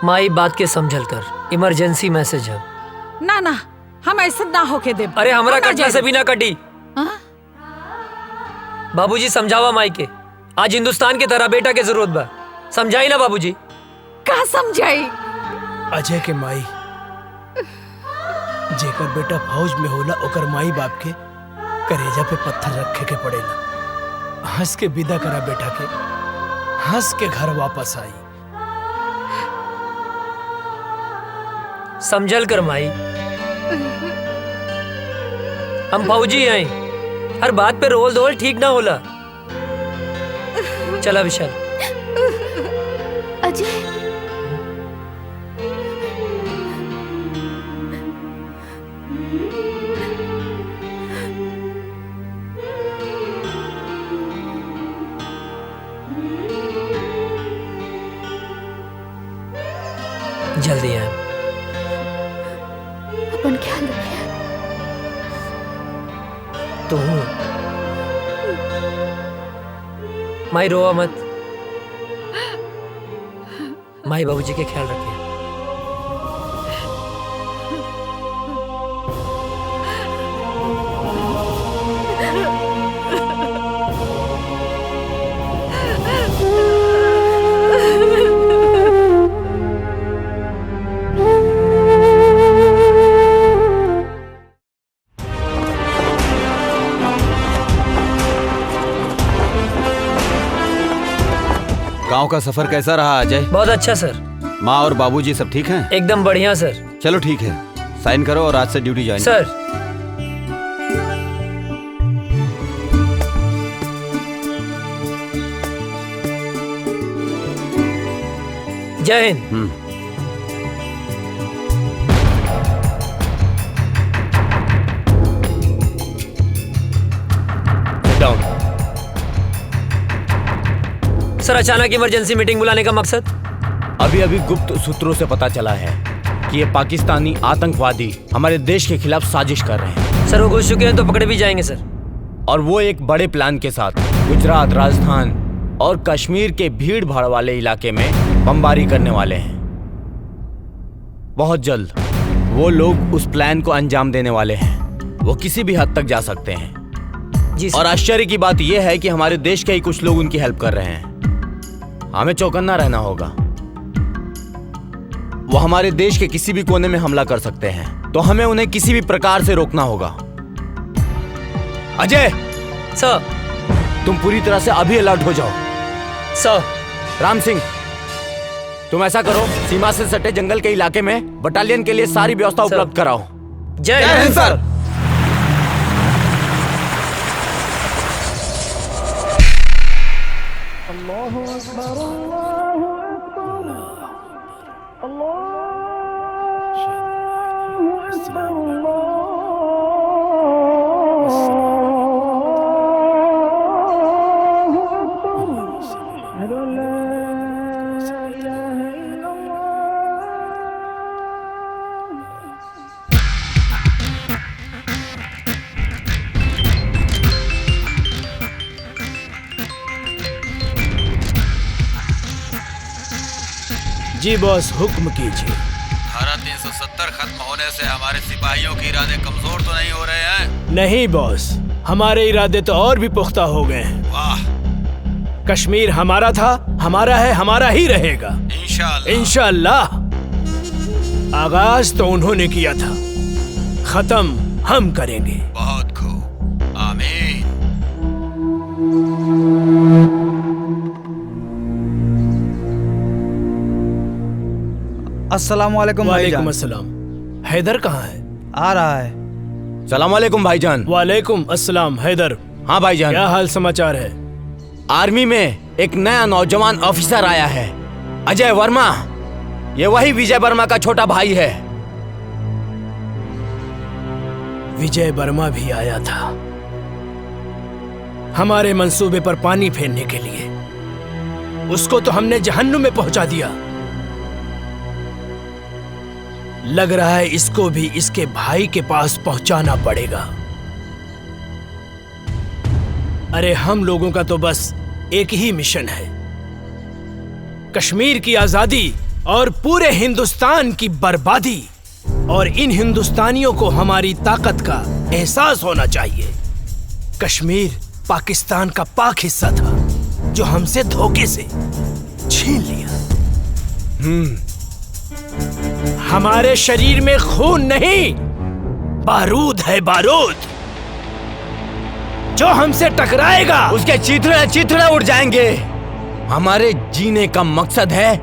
माई बात के समझल कर, इमरजेंसी मैसेज है। ना ना, हम ऐसा ना होके देब। अरे हमरा कटला से भी ना कटी। बाबूजी समझावा माई के, आज हिंदुस्तान के तरह बेटा के जरूरत बा। समझाई ना बाबूजी? का समझाई? अजय के माई, जेकर बेटा फौज में होला ओकर माई बाप के करेजा पे पत्थर रखे के पड़ेला। हंस के विदा करा बेटा के, हंस के घर वापस आई। समझल कर माई, हम फौजी हैं, हर बात पे रोल धोल ठीक ना होला। चला विशाल। अजय, जल्दी आए। अपन ख्याल रखिए। तू माई रोवा मत, माई बाबूजी के ख्याल रखिए। गांव का सफर कैसा रहा अजय? बहुत अच्छा सर। माँ और बाबूजी सब ठीक हैं? एकदम बढ़िया सर। चलो ठीक है, साइन करो और आज से ड्यूटी ज्वाइन सर। जय हिंद। सर अचानक इमरजेंसी मीटिंग बुलाने का मकसद? अभी अभी गुप्त सूत्रों से पता चला है कि ये पाकिस्तानी आतंकवादी हमारे देश के खिलाफ साजिश कर रहे हैं। सर वो घुस चुके हैं तो पकड़े भी जाएंगे सर। और वो एक बड़े प्लान के साथ गुजरात, राजस्थान और कश्मीर के भीड़ भाड़ वाले इलाके में बमबारी करने वाले हैं। बहुत जल्द वो लोग उस प्लान को अंजाम देने वाले हैं। वो किसी भी हद तक जा सकते हैं जी। और आश्चर्य की बात यह है कि हमारे देश के ही कुछ लोग उनकी हेल्प कर रहे हैं। हमें चौकन्ना रहना होगा। वो हमारे देश के किसी भी कोने में हमला कर सकते हैं, तो हमें उन्हें किसी भी प्रकार से रोकना होगा। अजय सर, तुम पूरी तरह से अभी अलर्ट हो जाओ। सर। राम सिंह, तुम ऐसा करो, सीमा से सटे जंगल के इलाके में बटालियन के लिए सारी व्यवस्था उपलब्ध कराओ। जय हिंद सर। जी बॉस, हुक्म कीजिए। धारा 370 खत्म होने से हमारे सिपाहियों के इरादे कमजोर तो नहीं हो रहे हैं? नहीं बॉस, हमारे इरादे तो और भी पुख्ता हो गए हैं। वाह। कश्मीर हमारा था, हमारा है, हमारा ही रहेगा। इंशाअल्लाह। आगाज तो उन्होंने किया था, खत्म हम करेंगे। बहुत खूब, आमीन। अस्सलामुअलैकुम भाईजान। वालेकुम अस्सलाम। हैदर कहाँ है? आ रहा है। सलाम वालेकुम भाईजान। वालेकुम अस्सलाम। हैदर। हाँ भाईजान। क्या हाल समाचार है? आर्मी में एक नया नौजवान ऑफिसर आया है, अजय वर्मा। ये वही विजय वर्मा का छोटा भाई है। विजय वर्मा भी आया था हमारे मंसूबे पर पानी फेरने के लिए। उसको तो हमने जहन्नुम में पहुंचा दिया। लग रहा है इसको भी इसके भाई के पास पहुंचाना पड़ेगा। अरे हम लोगों का तो बस एक ही मिशन है, कश्मीर की आजादी और पूरे हिंदुस्तान की बर्बादी। और इन हिंदुस्तानियों को हमारी ताकत का एहसास होना चाहिए। कश्मीर पाकिस्तान का पाक हिस्सा था जो हमसे धोखे से छीन लिया। हमारे शरीर में खून नहीं, बारूद है, बारूद। जो हमसे टकराएगा उसके चिथड़े उड़ जाएंगे। हमारे जीने का मकसद है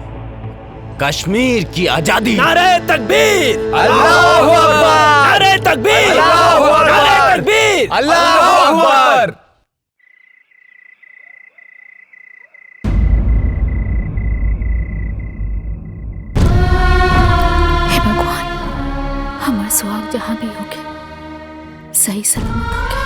कश्मीर की आजादी। नारे तकबीर, अल्लाहू अकबर, नारे तकबीर, अल्लाहू अकबर, नारे तकबीर, अल्लाहू अकबर। हे भगवान, हमारा सुहाग जहां भी होके सही सलामत होके।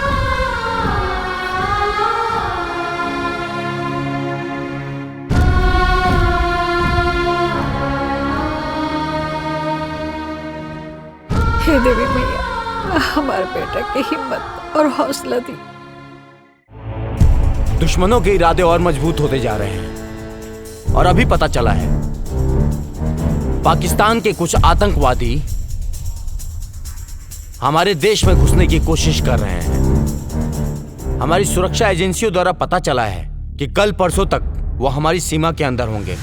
हे देवी मैया, हमारे बेटा की हिम्मत और हौसला दी। दुश्मनों के इरादे और मजबूत होते जा रहे हैं। और अभी पता चला है पाकिस्तान के कुछ आतंकवादी हमारे देश में घुसने की कोशिश कर रहे हैं। हमारी सुरक्षा एजेंसियों द्वारा पता चला है कि कल परसों तक वो हमारी सीमा के अंदर होंगे।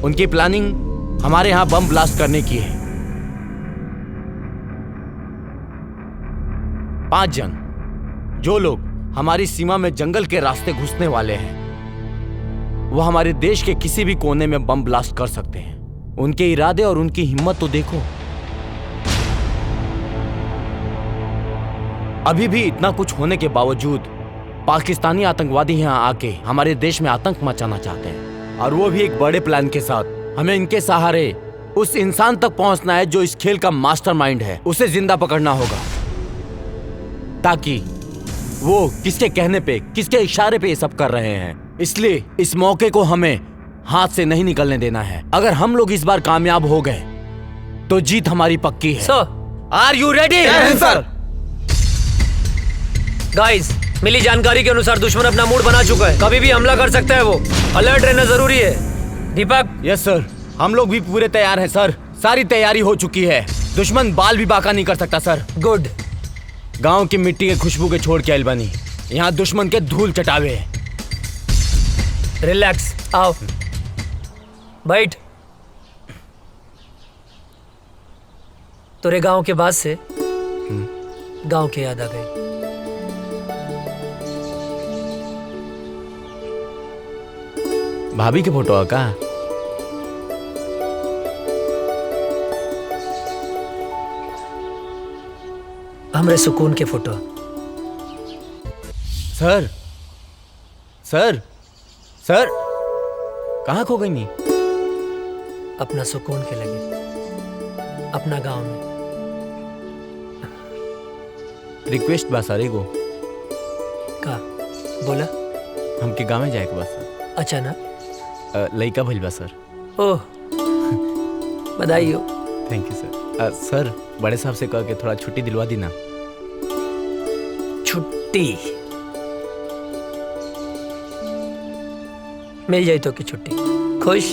उनकी प्लानिंग हमारे यहां बम ब्लास्ट करने की है। 5 जन, जो लोग हमारी सीमा में जंगल के रास्ते घुसने वाले हैं, वो हमारे देश के किसी भी कोने में बम ब्लास्ट कर सकते हैं। उनके इरादे और उनकी हिम्मत तो देखो। अभी भी इतना कुछ होने के बावजूद पाकिस्तानी आतंकवादी यहां आके हमारे देश में आतंक मचाना चाहते हैं, और वो भी एक बड़े प्लान के साथ। हमें इनके सहारे उस इंसान तक पहुंचना है जो इस खेल का मास्टरमाइंड है। उसे जिंदा पकड़ना होगा ताकि वो किसके कहने पे, किसके इशारे पे ये सब कर रहे हैं, इसलिए इस मौके को हमें हाथ से नहीं निकलने देना है। अगर हम लोग इस बार कामयाब हो गए तो जीत हमारी पक्की है। सर, आर यू रेडी? सर। गाइस, मिली जानकारी के अनुसार दुश्मन अपना मूड बना चुका है, कभी भी हमला कर सकता है। वो अलर्ट रहना जरूरी है। दीपक। यस सर, हम लोग भी पूरे तैयार हैं सर। सारी तैयारी हो चुकी है। दुश्मन बाल भी बाका नहीं कर सकता सर। गुड। गांव की मिट्टी के खुशबू के छोड़ के आइल बनी, यहाँ दुश्मन के धूल चटावे। रिलैक्स, आओ बैठ। तोरे गांव के बाद से गांव के याद आ गई। भाभी के फोटो का हमरे सुकून के फोटो। सर सर सर कहाँ खो गई नी? अपना सुकून के लगे, अपना गांव में। रिक्वेस्ट बा सर एगो। का बोला? हमके गाँव में जाए के बा सर। अच्छा ना? लइका भइल बा सर। ओह, बधाई हो। थैंक यू सर। सर, बड़े साहब से कह के थोड़ा छुट्टी दिलवा दी ना। छुट्टी मिल जाए तो की छुट्टी। खुश?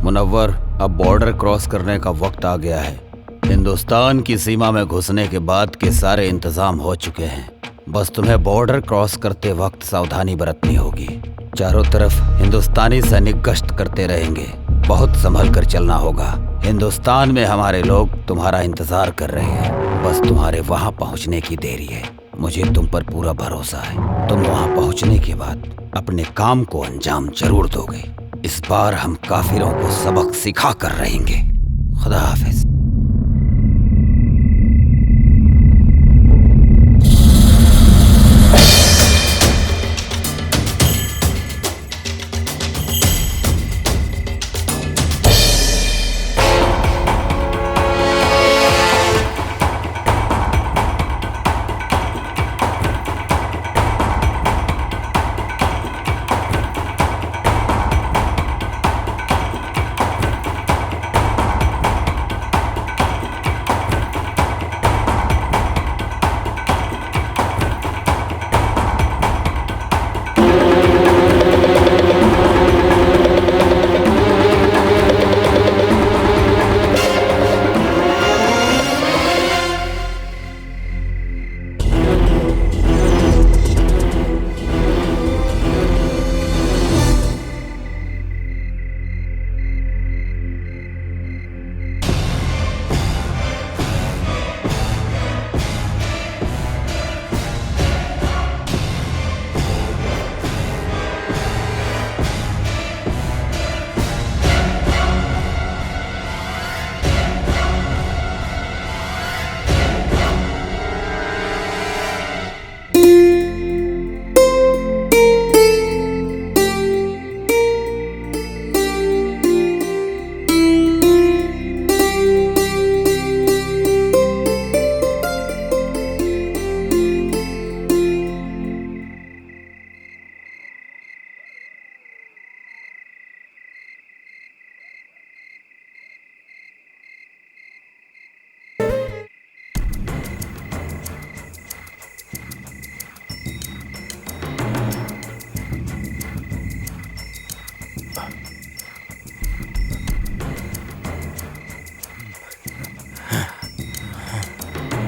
मुनव्वर, अब बॉर्डर क्रॉस करने का वक्त आ गया है। हिंदुस्तान की सीमा में घुसने के बाद के सारे इंतजाम हो चुके हैं। बस तुम्हें बॉर्डर क्रॉस करते वक्त सावधानी बरतनी होगी। चारों तरफ हिंदुस्तानी सैनिक गश्त करते रहेंगे, बहुत संभल कर चलना होगा। हिंदुस्तान में हमारे लोग तुम्हारा इंतजार कर रहे हैं, बस तुम्हारे वहां पहुंचने की देरी है। मुझे तुम पर पूरा भरोसा है। तुम वहां पहुंचने के बाद अपने काम को अंजाम जरूर दोगे। इस बार हम काफिरों को सबक सिखा कर रहेंगे। खुदा हाफिज।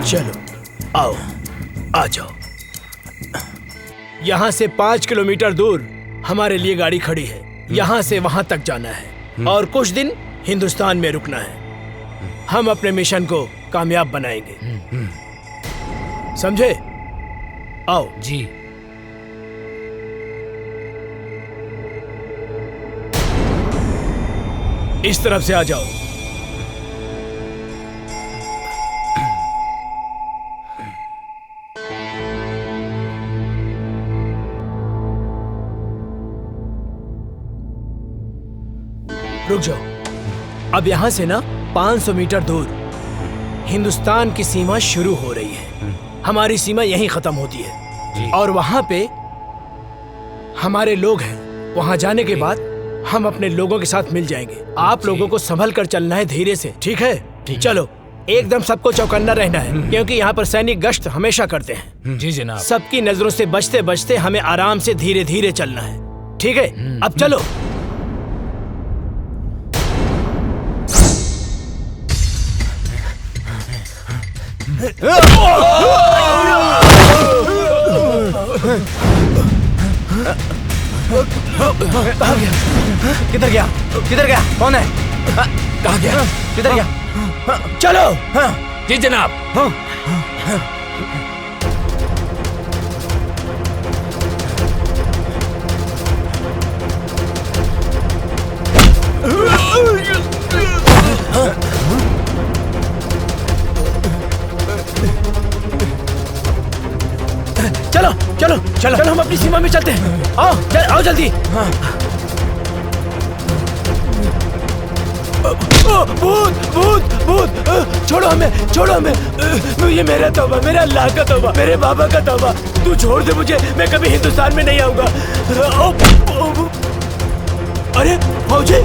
चलो आओ, आ जाओ। यहाँ से 5 किलोमीटर दूर हमारे लिए गाड़ी खड़ी है। यहाँ से वहां तक जाना है और कुछ दिन हिंदुस्तान में रुकना है। हम अपने मिशन को कामयाब बनाएंगे, समझे? आओ जी। इस तरफ से आ जाओ। रुक जाओ। अब यहाँ से ना 500 मीटर दूर हिंदुस्तान की सीमा शुरू हो रही है। हमारी सीमा यहीं खत्म होती है और वहां पे हमारे लोग हैं। वहाँ जाने के बाद हम अपने लोगों के साथ मिल जाएंगे। आप लोगों को संभल कर चलना है, धीरे से, ठीक है? चलो, एकदम सबको चौकन्ना रहना है, क्योंकि यहाँ पर सैनिक गश्त हमेशा करते हैं। जी जनाब। सबकी नजरों से बचते बचते हमें आराम से धीरे धीरे चलना है, ठीक है? अब चलो। कहाँ गया? किधर गया? किधर गया? कौन है? कहाँ गया? किधर गया? चलो। जी जनाब। चलो चलो चलो चलो, हम अपनी सीमा में चलते हैं। आओ आओ जल्दी। भूत भूत भूत, छोड़ो हमें, छोड़ो हमें। ये मेरा तौबा, मेरा अल्लाह का तौबा, मेरे बाबा का तौबा। तू छोड़ दे मुझे, मैं कभी हिंदुस्तान में नहीं आऊंगा। अरे फौजी,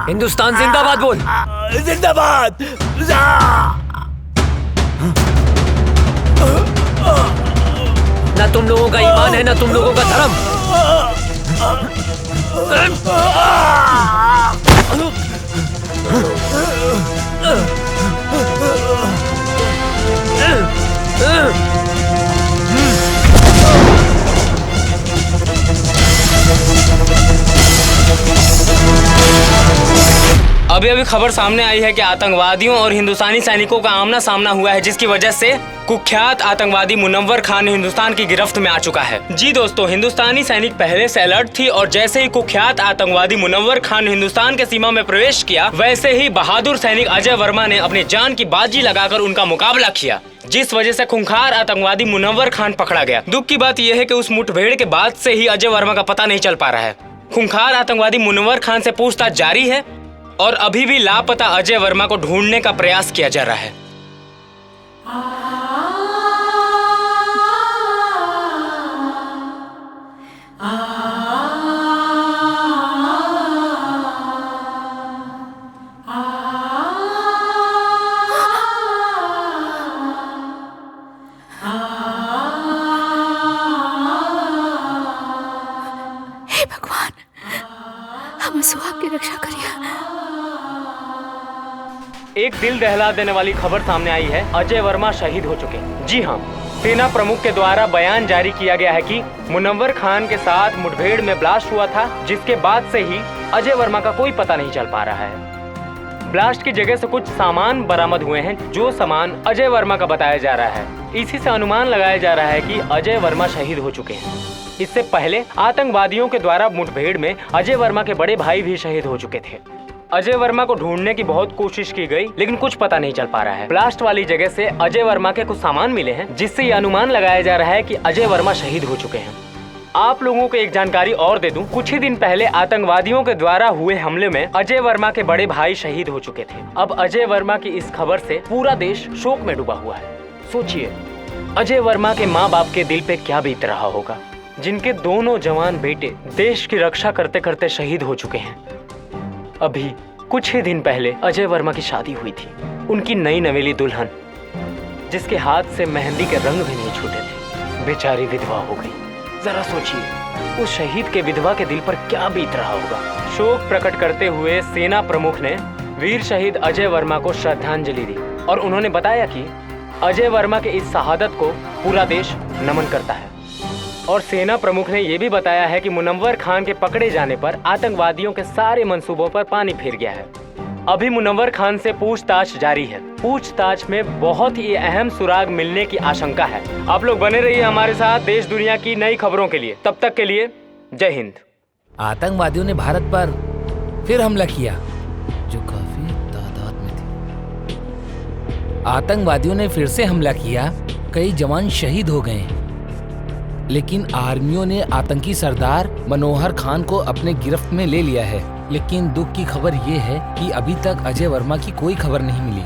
हिंदुस्तान जिंदाबाद बोल। जिंदाबाद। ना तुम लोगों का ईमान है, ना तुम लोगों का धर्म। अभी अभी खबर सामने आई है कि आतंकवादियों और हिंदुस्तानी सैनिकों का आमना सामना हुआ है, जिसकी वजह से कुख्यात आतंकवादी मुनव्वर खान हिंदुस्तान की गिरफ्त में आ चुका है। जी दोस्तों, हिंदुस्तानी सैनिक पहले से अलर्ट थी और जैसे ही कुख्यात आतंकवादी मुनव्वर खान हिंदुस्तान के सीमा में प्रवेश किया, वैसे ही बहादुर सैनिक अजय वर्मा ने अपनी जान की बाजी लगाकर उनका मुकाबला किया, जिस वजह से खूंखार आतंकवादी मुनव्वर खान पकड़ा गया। दुख की बात यह है कि उस मुठभेड़ के बाद से ही अजय वर्मा का पता नहीं चल पा रहा है। खूंखार आतंकवादी मुनव्वर खान से पूछताछ जारी है और अभी भी लापता अजय वर्मा को ढूंढने का प्रयास किया जा रहा है। हे भगवान, हम सुहाग की रक्षा करिए। एक दिल दहला देने वाली खबर सामने आई है, अजय वर्मा शहीद हो चुके हैं। जी हाँ, सेना प्रमुख के द्वारा बयान जारी किया गया है कि मुनव्वर खान के साथ मुठभेड़ में ब्लास्ट हुआ था, जिसके बाद से ही अजय वर्मा का कोई पता नहीं चल पा रहा है। ब्लास्ट की जगह से कुछ सामान बरामद हुए हैं, जो सामान अजय वर्मा का बताया जा रहा है। इसी से अनुमान लगाया जा रहा है कि अजय वर्मा शहीद हो चुके हैं। इससे पहले आतंकवादियों के द्वारा मुठभेड़ में अजय वर्मा के बड़े भाई भी शहीद हो चुके थे। अजय वर्मा को ढूंढने की बहुत कोशिश की गई, लेकिन कुछ पता नहीं चल पा रहा है। ब्लास्ट वाली जगह से अजय वर्मा के कुछ सामान मिले हैं, जिससे ये अनुमान लगाया जा रहा है कि अजय वर्मा शहीद हो चुके हैं। आप लोगों को एक जानकारी और दे दूं, कुछ ही दिन पहले आतंकवादियों के द्वारा हुए हमले में अजय वर्मा के बड़े भाई शहीद हो चुके थे। अब अजय वर्मा की इस खबर से पूरा देश शोक में डूबा हुआ है। सोचिए, अजय वर्मा के माँ बाप के दिल पे क्या बीत रहा होगा, जिनके दोनों जवान बेटे देश की रक्षा करते करते शहीद हो चुके हैं। अभी कुछ ही दिन पहले अजय वर्मा की शादी हुई थी। उनकी नई नवेली दुल्हन, जिसके हाथ से मेहंदी के रंग भी नहीं छूटे थे, बेचारी विधवा हो गई। जरा सोचिए उस शहीद के विधवा के दिल पर क्या बीत रहा होगा। शोक प्रकट करते हुए सेना प्रमुख ने वीर शहीद अजय वर्मा को श्रद्धांजलि दी और उन्होंने बताया कि अजय वर्मा के इस शहादत को पूरा देश नमन करता है। और सेना प्रमुख ने यह भी बताया है कि मुनव्वर खान के पकड़े जाने पर आतंकवादियों के सारे मंसूबों पर पानी फिर गया है। अभी मुनव्वर खान से पूछताछ जारी है। पूछताछ में बहुत ही अहम सुराग मिलने की आशंका है। आप लोग बने रहिए हमारे साथ देश दुनिया की नई खबरों के लिए। तब तक के लिए जय हिंद। आतंकवादियों ने भारत पर फिर हमला किया जो काफी तादाद में थे। आतंकवादियों ने फिर से हमला किया, कई जवान शहीद हो गए, लेकिन आर्मियों ने आतंकी सरदार मनोहर खान को अपने गिरफ्त में ले लिया है। लेकिन दुख की खबर ये है कि अभी तक अजय वर्मा की कोई खबर नहीं मिली।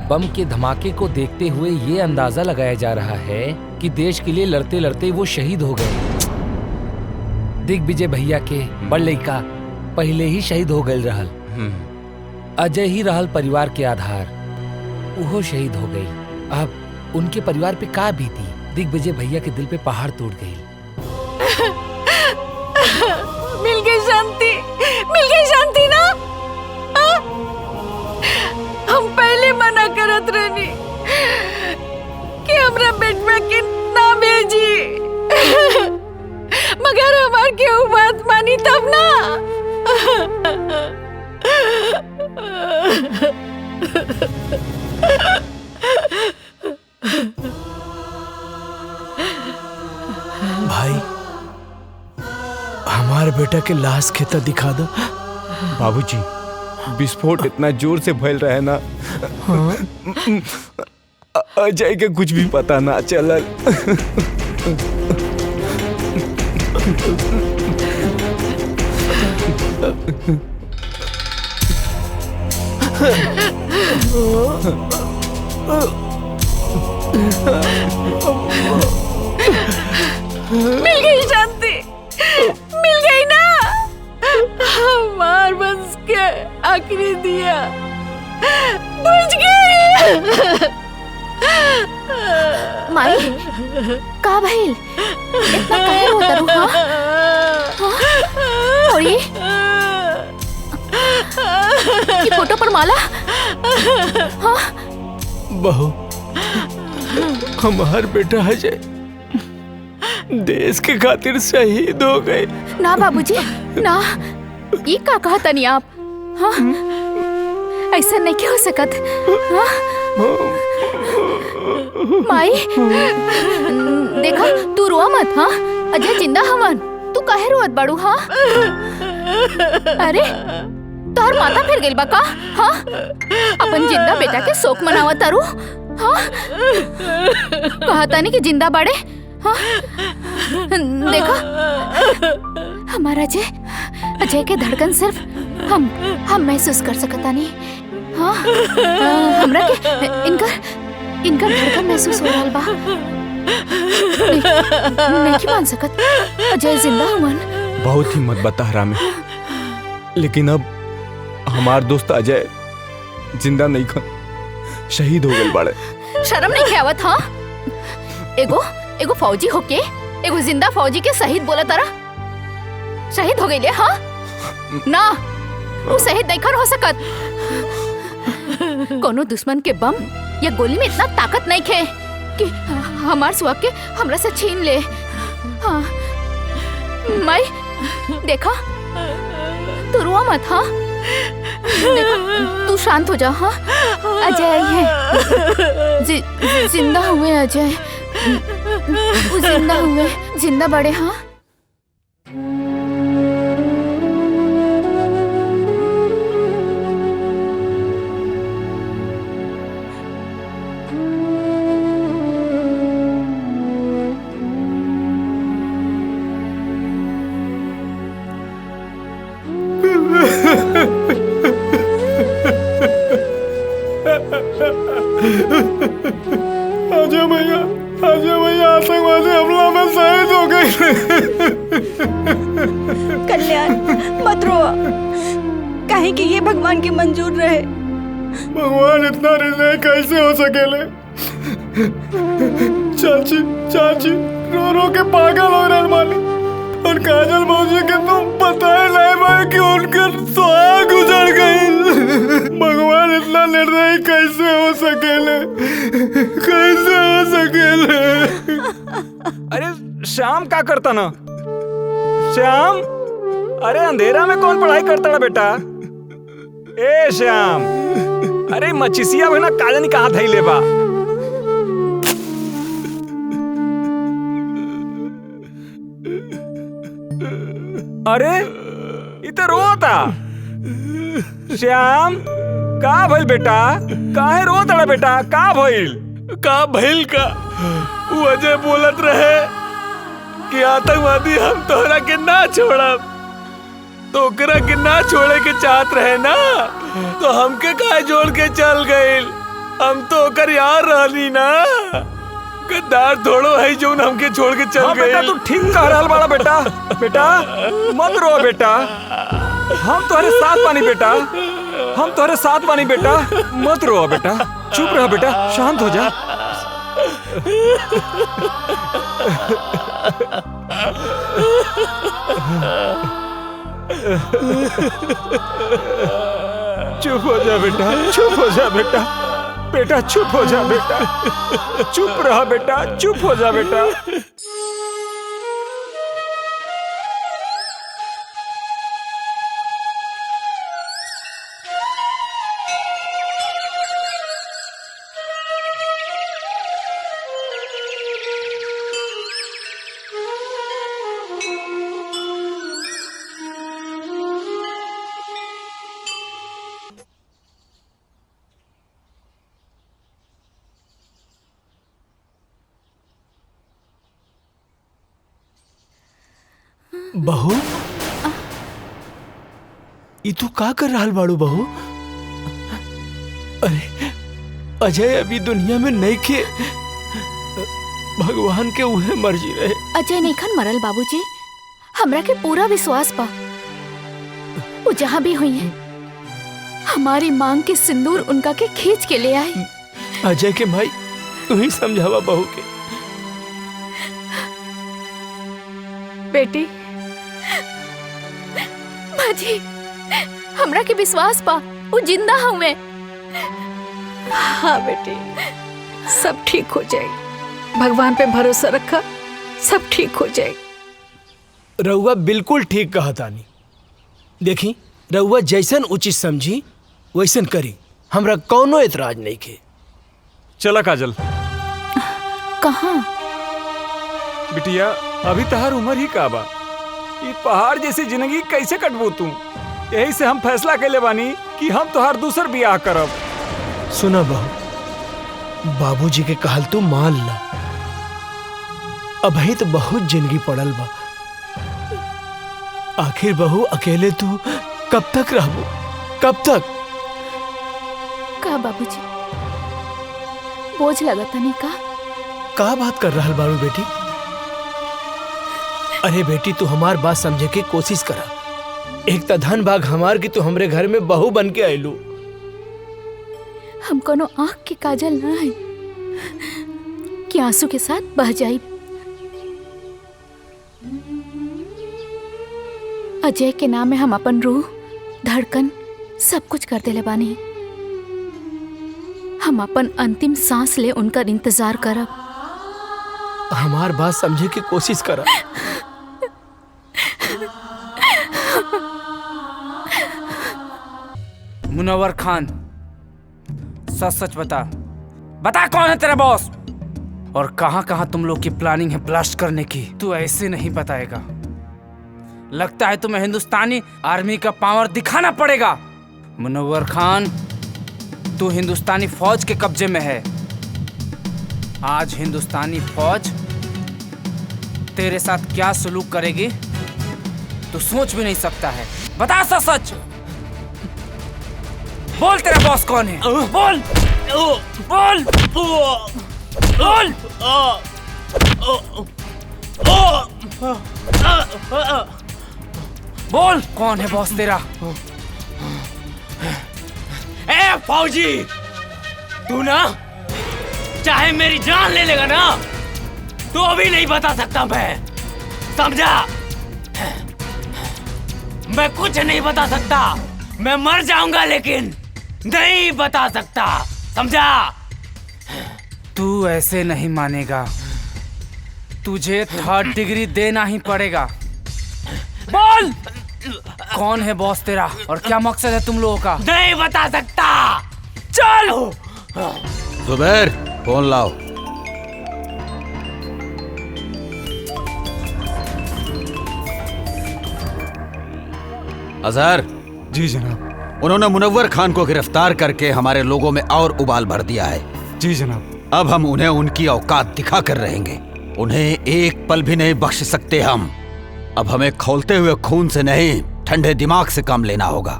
बम के धमाके को देखते हुए ये अंदाजा लगाया जा रहा है कि देश के लिए लड़ते लड़ते वो शहीद हो गए। दिग्विजय भैया के बड़ लड़का पहले ही शहीद हो गए रहल। अजय ही रहल परिवार के आधार, वो शहीद हो गई। अब उनके परिवार पे का बीती। दिग्विजय भैया के दिल पे पहाड़ टूट गई। मिल गई शांति, मिल गई शांति ना। हम पहले मना करत रहनी कि हमरा बेटवा के ना भेजी, मगर हमार केहू बात मानी तब ना। भाई हमारे बेटा के लाश खेता दिखा दो। बाबूजी विस्फोट इतना जोर से फैल रहा है ना, अजय के कुछ भी पता ना चलल। मिल गई शांति, मिल गई ना। हमार वंश के आखिरी दिया बुझ गई। माई का भइल? इतना काहे रोता रू? हाँ? और ये फोटो पर माला? हाँ? बहू हमार बेटा अजय देश के खातिर शहीद हो गए। ना बाबूजी ना, ये का कहता नहीं आप? हाँ? ऐसा नहीं क्यों हो सकत? हाँ? माई देखा तू रोआ मत। हाँ अजय जिंदा हवन, तू काहे रोत बाड़ू? हाँ अरे तोहर माथा फिर गइल बा का? हाँ अपन जिंदा बेटा के शोक मनावा तारू? हाँ कहता नहीं कि जिंदा बाड़े। हाँ देखा हमारा अजय के धड़कन सिर्फ हम महसूस कर सकता नहीं। हाँ हमरा के इनका धड़कन महसूस हो रहा बा। नहीं मान सकत अजय जिंदा हुआ। बहुत हिम्मत बता हरामी, लेकिन अब हमार दोस्त अजय जिंदा नहीं खन, शहीद हो गए बाड़े। शर्म नहीं आवत? हाँ एगो फौजी होके एगो जिंदा फौजी के शहीद बोला तारा? शहीद हो गई? हाँ ना वो शहीद नहीं हो सकत। कोनो दुश्मन के बम या गोली में इतना ताकत नहीं खे कि हमार सुहाग के हमरा से छीन ले। हाँ माई देखा तू रोआ मत। हाँ देखा तू शांत हो जा। हाँ अजय है, जिंदा हुए अजय, वो जिंदा हुए, जिंदा बड़े। हाँ अजय भैया आतंकवादी हमला में शहीद हो गए। कल्याण मत रो, काहे कि ये भगवान की मंजूर रहे। भगवान इतना हृदय कैसे हो सकेले? चाची रो रो के पागल हो रहे मालिक। और काजल मौसी के तुम बताए नहीं भाई कि उनका सुहाग उजड़ गई। भगवान इतना निर्दयी कैसे हो सकेले, कैसे हो सकेले। अरे श्याम क्या करता ना? श्याम, अरे अंधेरा में कौन पढ़ाई करता ना बेटा? ए श्याम, अरे मचिसिया बना काजनी कहाँ थई लेबा? अरे इधर रोता। श्याम, का भइल बेटा? काहे रोता बेटा? का भइल? का भइल का? वो अजय बोलत रहे कि आतंकवादी हम तोहरा के ना छोड़ब, तो ओकरा के ना छोड़े के चाहत रहे ना, तो हमके काहे जोड़ के चल गइल? हम तो ओकर यार रहनी ना, गद्दार थोड़ो है जो हमके छोड़ के चल गए। बेटा तू ठीक कह रहा बड़ा बेटा। बेटा मत रो बेटा, हम तुम्हारे साथ पानी बेटा, हम तुम्हारे साथ पानी बेटा, मत रो बेटा, चुप रह बेटा, शांत हो जा। चुप हो जा बेटा, चुप हो जा बेटा, बेटा चुप हो जा बेटा, चुप रहा बेटा, चुप हो जा बेटा। बहू, ई तू का कर रहा बाड़ू बहू? अरे अजय अभी दुनिया में नहीं खे, भगवान के उहे मर्जी रहे। अजय नहीं खन मरल बाबूजी, हमरा के पूरा विश्वास बा वो जहाँ भी हुई है हमारी मांग के सिंदूर उनका के खींच के ले आई। अजय के भाई तू ही समझावा बहू के। बेटी माजी, हमरा के विश्वास बा वो जिंदा हुए। हाँ बेटी, सब ठीक हो जाएगी, भगवान पे भरोसा रखा, सब ठीक हो जाएगी। रउआ बिल्कुल ठीक कहा तानी। देखी रउआ जैसन उचित समझी वैसन करी, हमरा कौनो एतराज नहीं के। चला काजल। कहाँ? बिटिया अभी तहार उम्र ही का बा, ये पहाड़ जैसी जिंदगी कैसे कटबू तू? यही से हम फैसला कैले बानी कि हम तोहार दूसर बियाह करब। सुना बहू, बाबूजी के कहल तू मान ला, अभी तो बहुत जिंदगी पड़ल बा। आखिर बहू अकेले तू कब तक रहबू, कब तक? का बाबूजी बोझ लगता नहीं का बात कर रहा बारू बेटी? अरे बेटी तू हमार बात समझे के कोशिश करा। एक तो धन भाग हमार की तू हमरे घर में बहू बन के आयलू। हम कोनो आँख के काजल ना है कि आंसू के साथ बह जाई। अजय के नाम में हम अपन रूह, धड़कन सब कुछ कर देले बानी। हम अपन अंतिम सांस ले उनका इंतजार करब। हमार बात समझे की कोशिश करा। मुनव्वर खान, सच सच बता, बता कौन है तेरा बॉस और कहां कहां तुम लोग की प्लानिंग है ब्लास्ट करने की? तू ऐसे नहीं बताएगा, लगता है तुम्हें हिंदुस्तानी आर्मी का पावर दिखाना पड़ेगा। मुनव्वर खान, तू हिंदुस्तानी फौज के कब्जे में है। आज हिंदुस्तानी फौज तेरे साथ क्या सलूक करेगी तू सोच भी नहीं सकता है। बता सच सच, बोल तेरा बॉस कौन है? बोल बोल बोल। बोल कौन है बॉस तेरा? ए फौजी, तू ना चाहे मेरी जान ले लेगा ना, तो भी नहीं बता सकता मैं, समझा? मैं कुछ नहीं बता सकता, मैं मर जाऊंगा लेकिन नहीं बता सकता, समझा? तू ऐसे नहीं मानेगा, तुझे 3rd डिग्री देना ही पड़ेगा। बोल, कौन है बॉस तेरा और क्या मकसद है तुम लोगों का? नहीं बता सकता। चल। जुबैर, फोन लाओ। अजहर। जी जनाब। उन्होंने मुनव्वर खान को गिरफ्तार करके हमारे लोगों में और उबाल भर दिया है। जी जनाब। अब हम उन्हें उनकी औकात दिखा कर रहेंगे। उन्हें एक पल भी नहीं बख्श सकते हम। अब हमें खौलते हुए खून से नहीं, ठंडे दिमाग से काम लेना होगा।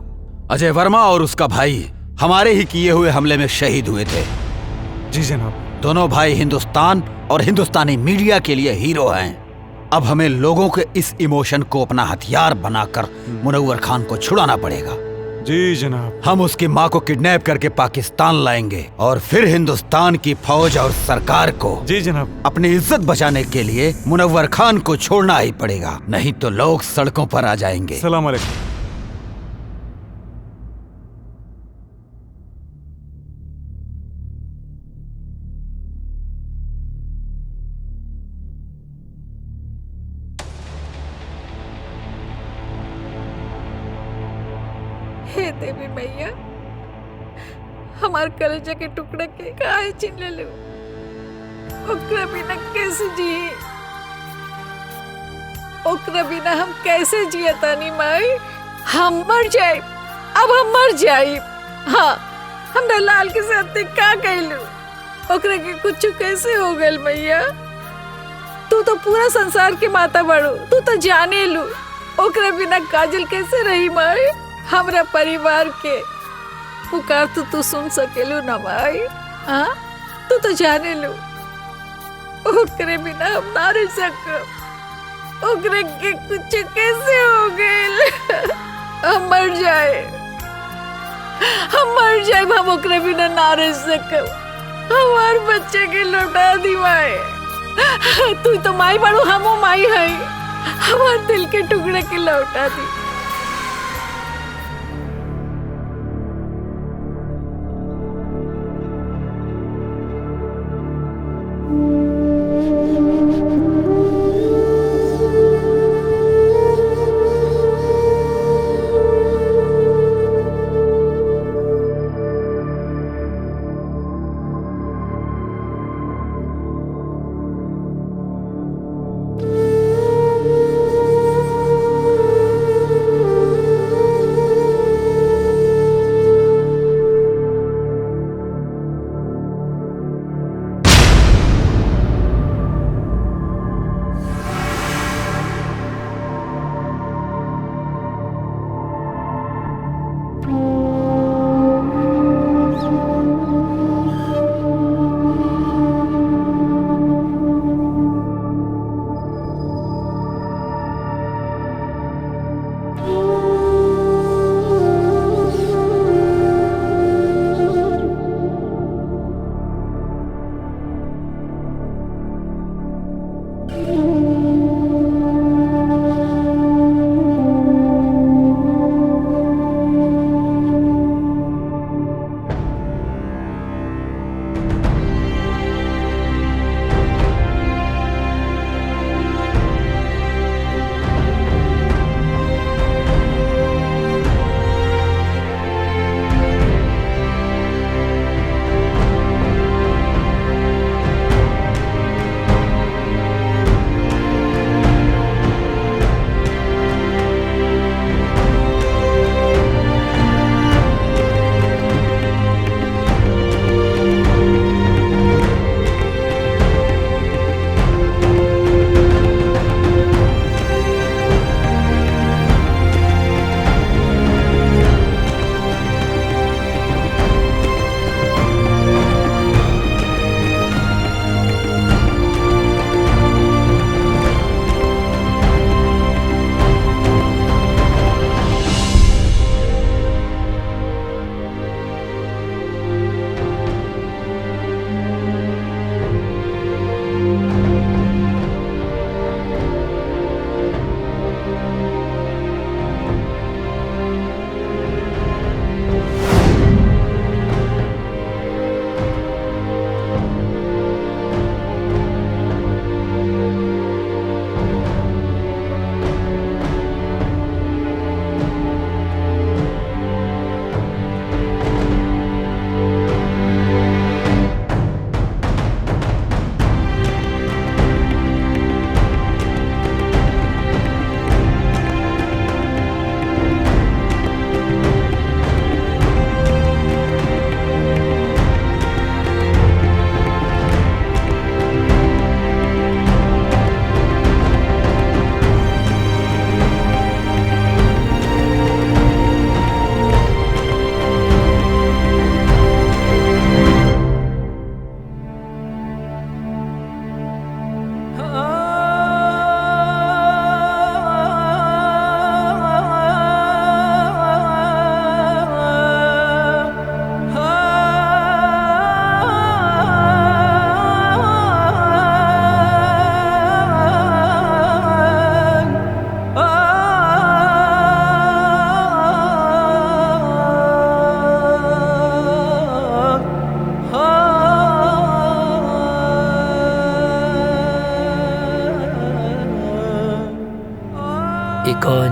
अजय वर्मा और उसका भाई हमारे ही किए हुए हमले में शहीद हुए थे। जी जनाब। दोनों भाई हिंदुस्तान और हिंदुस्तानी मीडिया के लिए हीरो हैं। अब हमें लोगों के इस इमोशन को अपना हथियार बनाकर मुनव्वर खान को छुड़ाना पड़ेगा। जी जनाब। हम उसकी माँ को किडनैप करके पाकिस्तान लाएंगे और फिर हिंदुस्तान की फौज और सरकार को जी जनाब अपनी इज्जत बचाने के लिए मुनव्वर खान को छोड़ना ही पड़ेगा, नहीं तो लोग सड़कों पर आ जाएंगे। सलाम अलैकुम। हे देवी मैया, हमार कलेजा के टुकड़ा के काहे छीन ले लो, ओकरा बिना कैसे जी, ओकरा बिना हम कैसे जिया तानी माई? हम मर जाए, अब हम मर जाए। हाँ, हमरा लाल के साथ का कहलू, ओकरा के कुछ कैसे हो गल मैया? तू तो पूरा संसार के माता बड़ो, तू तो जाने लू, ओकरा बिना काजल कैसे रही माई? हमरा परिवार के पुकार तो तू सुन सकेलू ना भाई? हाँ, तू तो जाने लो, ओकरे बिना हम ना रह सकब, ओकरे के कुछ कैसे हो गए? हम मर जाए, हम मर जाए, हम ओकरे बिना ना रह सकब, हमार बच्चे के लौटा दी माए। तू तो माई बड़ो, हमो माई है, हमार दिल के टुकड़े के लौटा दी।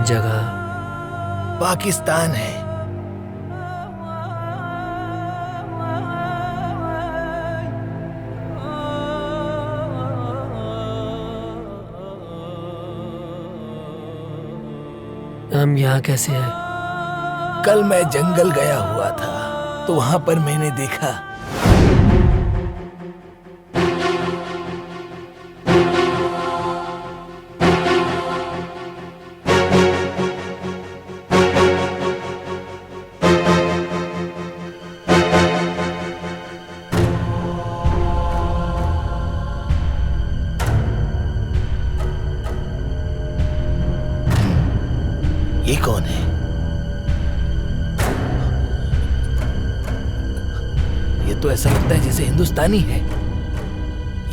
जगह पाकिस्तान है। हम यहाँ कैसे आए? कल मैं जंगल गया हुआ था तो वहां पर मैंने देखा ये कौन है? ये तो ऐसा लगता है जैसे हिंदुस्तानी है।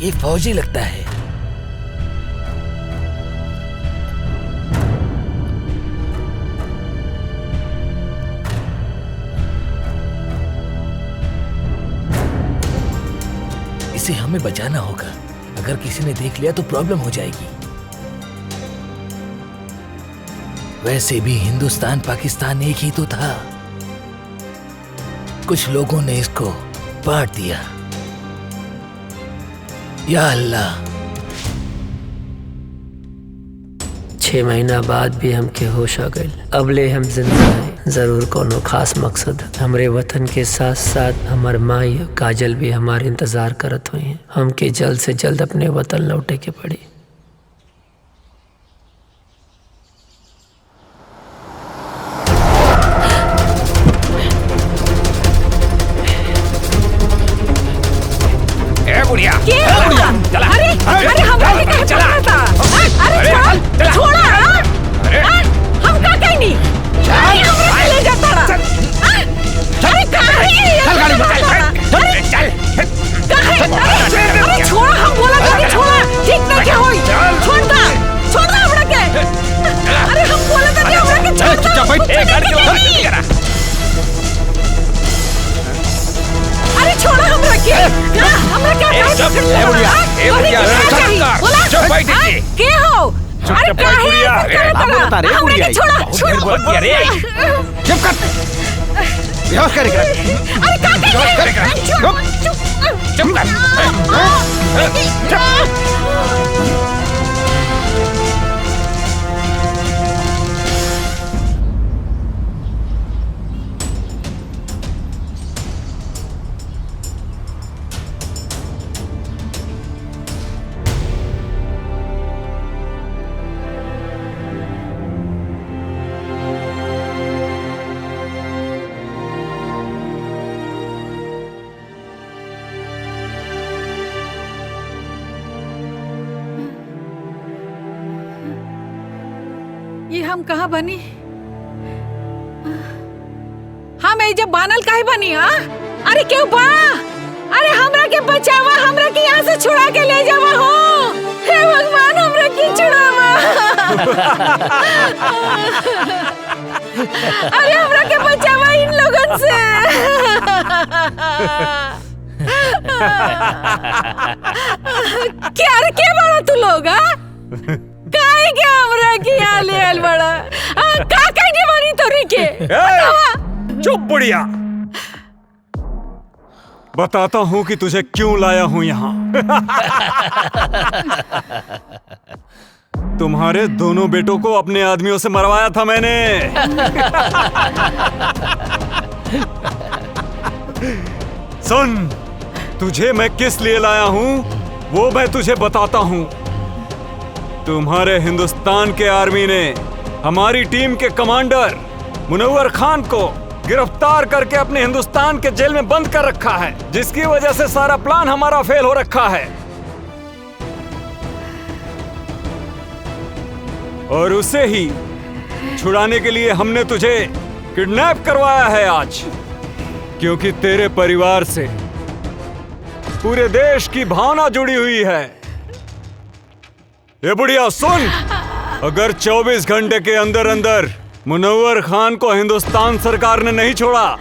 ये फौजी लगता है। इसे हमें बचाना होगा। अगर किसी ने देख लिया तो प्रॉब्लम हो जाएगी। वैसे भी हिंदुस्तान पाकिस्तान एक ही तो था। कुछ लोगों ने इसको बांट दिया। या अल्लाह। 6 महीना बाद भी हमके होश आ गए। अबले हम जिंदा हैं। जरूर कोनो खास मकसद। हमरे वतन के साथ साथ हमार माई काजल भी हमारे इंतजार करत हुई हैं। हमके जल्द से जल्द अपने वतन लौटे के पड़ी। अरे हमरा के कहे पकड़ा था। अरे छोड़ा। हम का कहनी? हमरा ले जाता रहा। अरे कहां है? चल गाड़ी में चल। अरे छोड़ा, हम बोला गाड़ी छोड़ा। ठीक ना क्या होई? छोड़ दा हमरा के। अरे हम बोला था कि हमरा के छोड़। चुपचाप बैठ। ए गाड़ी चला। अरे छोड़ा हमरा के। हमरा क्या के हो? अरे बता रहे बुढ़िया बहुत बुढ़िया रे। चुप कर। बेहोश कर। अरे का चुप कर। ये हम कहाँ बनी? हम ये जब बानल काहे बनी? अरे क्यों बा? अरे हमरा के बचावा, हमरा के यहाँ से छुड़ा के ले जावा हो। हे भगवान हमरा के छुड़ावा। अरे हमरा के बचावा इन लोगन से। क्या रे के बड़ा तू लोग? काहे के हमरा के यहाँ ले आल बड़ा? का कहने वाली तोरी के? चुप बुढ़िया। बताता हूँ कि तुझे क्यों लाया हूँ यहाँ। तुम्हारे दोनों बेटों को अपने आदमियों से मरवाया था मैंने। सुन, तुझे मैं किस लिए लाया हूँ वो मैं तुझे बताता हूँ। तुम्हारे हिंदुस्तान के आर्मी ने हमारी टीम के कमांडर मुनव्वर खान को गिरफ्तार करके अपने हिंदुस्तान के जेल में बंद कर रखा है, जिसकी वजह से सारा प्लान हमारा फेल हो रखा है। और उसे ही छुड़ाने के लिए हमने तुझे किडनैप करवाया है आज, क्योंकि तेरे परिवार से पूरे देश की भावना जुड़ी हुई है। ये बुढ़िया सुन, अगर 24 घंटे के अंदर अंदर मुनव्वर खान को हिंदुस्तान सरकार ने नहीं छोड़ा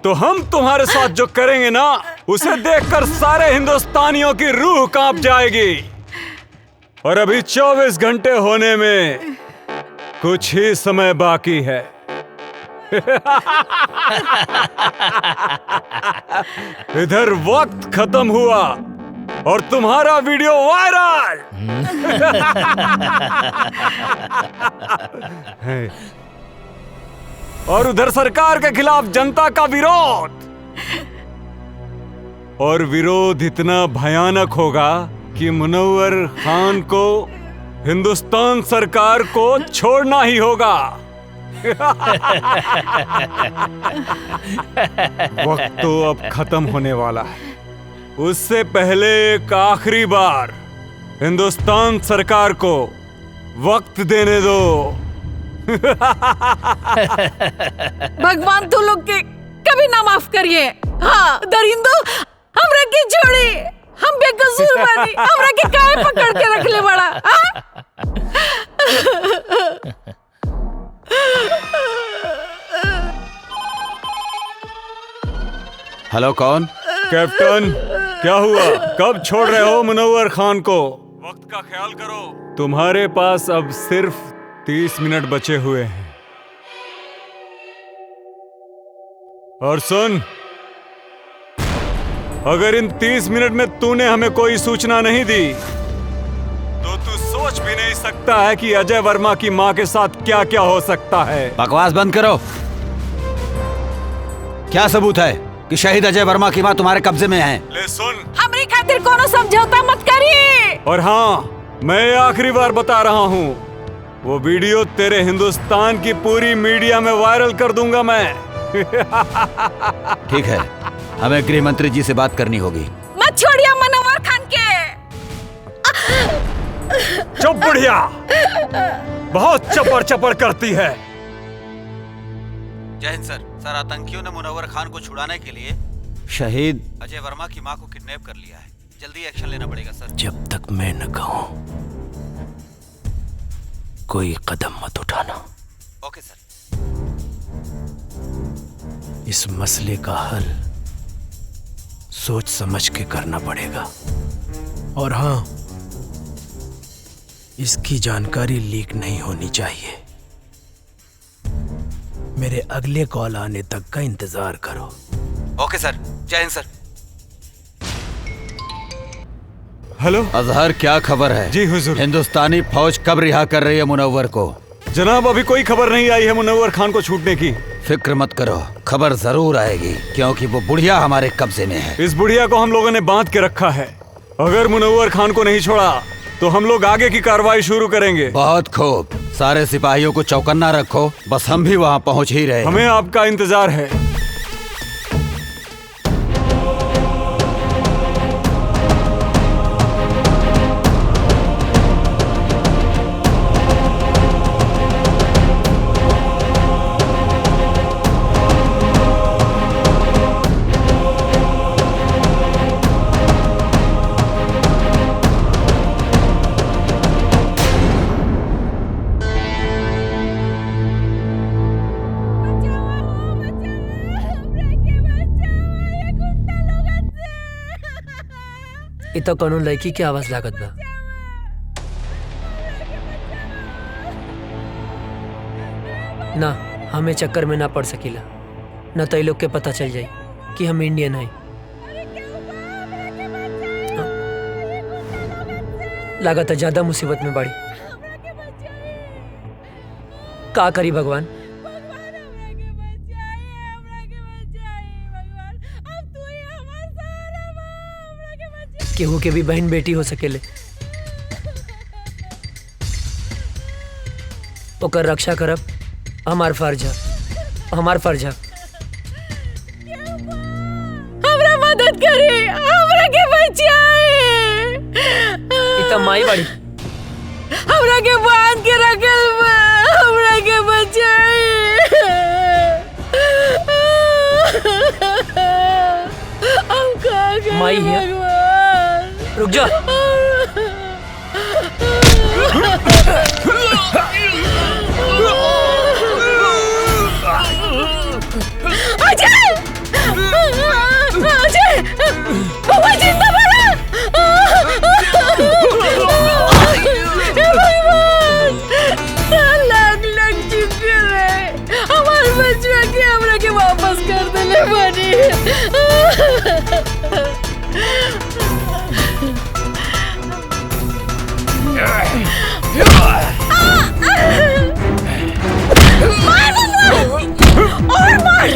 तो हम तुम्हारे साथ जो करेंगे ना, उसे देखकर सारे हिंदुस्तानियों की रूह कांप जाएगी। और अभी 24 घंटे होने में कुछ ही समय बाकी है। इधर वक्त खत्म हुआ और तुम्हारा वीडियो वायरल। और उधर सरकार के खिलाफ जनता का विरोध। और विरोध इतना भयानक होगा कि मुनव्वर खान को हिंदुस्तान सरकार को छोड़ना ही होगा। वक्त तो अब खत्म होने वाला है। उससे पहले एक आखिरी बार हिंदुस्तान सरकार को वक्त देने दो। भगवान तू लोग के कभी ना माफ करिए। हाँ दरिंदो हमरा के छोड़ी, हम बेकसूर बानी, हमरा के काहे पकड़ के रख ले बड़ा। हेलो, कौन? कैप्टन, क्या हुआ? कब छोड़ रहे हो मुनव्वर खान को? वक्त का ख्याल करो। तुम्हारे पास अब सिर्फ 30 मिनट बचे हुए हैं। और सुन, अगर इन 30 मिनट में तूने हमें कोई सूचना नहीं दी तो तू सोच भी नहीं सकता है कि अजय वर्मा की मां के साथ क्या क्या हो सकता है। बकवास बंद करो। क्या सबूत है कि शहीद अजय वर्मा की मां तुम्हारे कब्जे में है? ले सुन, हमरी खातिर कोनो समझौता मत करिए। और हाँ, मैं आखिरी बार बता रहा हूँ, वो वीडियो तेरे हिंदुस्तान की पूरी मीडिया में वायरल कर दूंगा मैं। ठीक है, हमें गृह मंत्री जी से बात करनी होगी। मत छोड़िए मुनव्वर खान के। चुप बुढ़िया, बहुत चपड़ चपड़ करती है। जय हिंद सर। सर, आतंकियों ने मुनव्वर खान को छुड़ाने के लिए शहीद अजय वर्मा की मां को किडनैप कर लिया है। जल्दी एक्शन लेना पड़ेगा सर। जब तक मैं न कहूं कोई कदम मत उठाना। ओके सर। इस मसले का हल सोच समझ के करना पड़ेगा। और हाँ, इसकी जानकारी लीक नहीं होनी चाहिए। मेरे अगले कॉल आने तक का इंतजार करो। ओके सर। जय हिंद सर। हेलो अजहर, क्या खबर है? जी हुजूर। हिंदुस्तानी फौज कब रिहा कर रही है मुनव्वर को? जनाब, अभी कोई खबर नहीं आई है मुनव्वर खान को छूटने की। फिक्र मत करो, खबर जरूर आएगी, क्योंकि वो बुढ़िया हमारे कब्जे में है। इस बुढ़िया को हम लोगों ने बांध के रखा है। अगर मुनव्वर खान को नहीं छोड़ा तो हम लोग आगे की कार्रवाई शुरू करेंगे। बहुत खूब, सारे सिपाहियों को चौकन्ना रखो, बस हम भी वहाँ पहुँच ही रहे। हमें आपका इंतजार है। इ तो कोनो लड़की की आवाज लागत बा। ना, हमें चक्कर में ना पड़ सकीला, न तो लोग के पता चल जाए कि हम इंडियन हैं। लागत है ज्यादा मुसीबत में बाड़ी। का करी भगवान? केहू के भी बहन बेटी हो सकेले, ओकर रक्षा करब हमार फर्ज है, हमार फर्ज है। हमरा मदद करी, हमरा के बचाए। इतना माई बाड़ी, हमरा के बांध के रखल बा, हमरा के बचाए। हम का करी माई है। रुक जा। अजय! अजय! बाबा जिंदा बड़ा! हे भगवान! लगलो! बनी। मार और मार,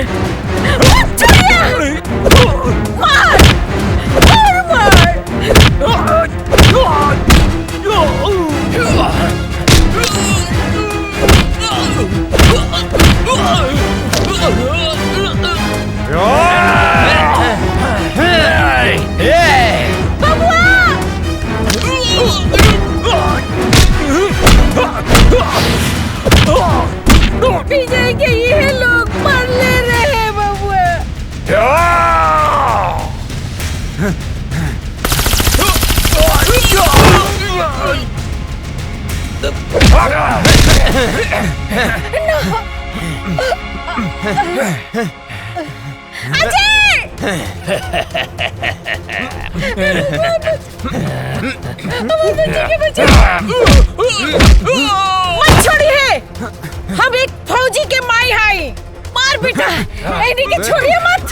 मार और मार। विजय के ये लोग मर ले रहे हैं बबुआ। मत छोड़िए, हम एक फौजी के माई हाई। मार बेटा, इन्हीं के छोड़िए मत।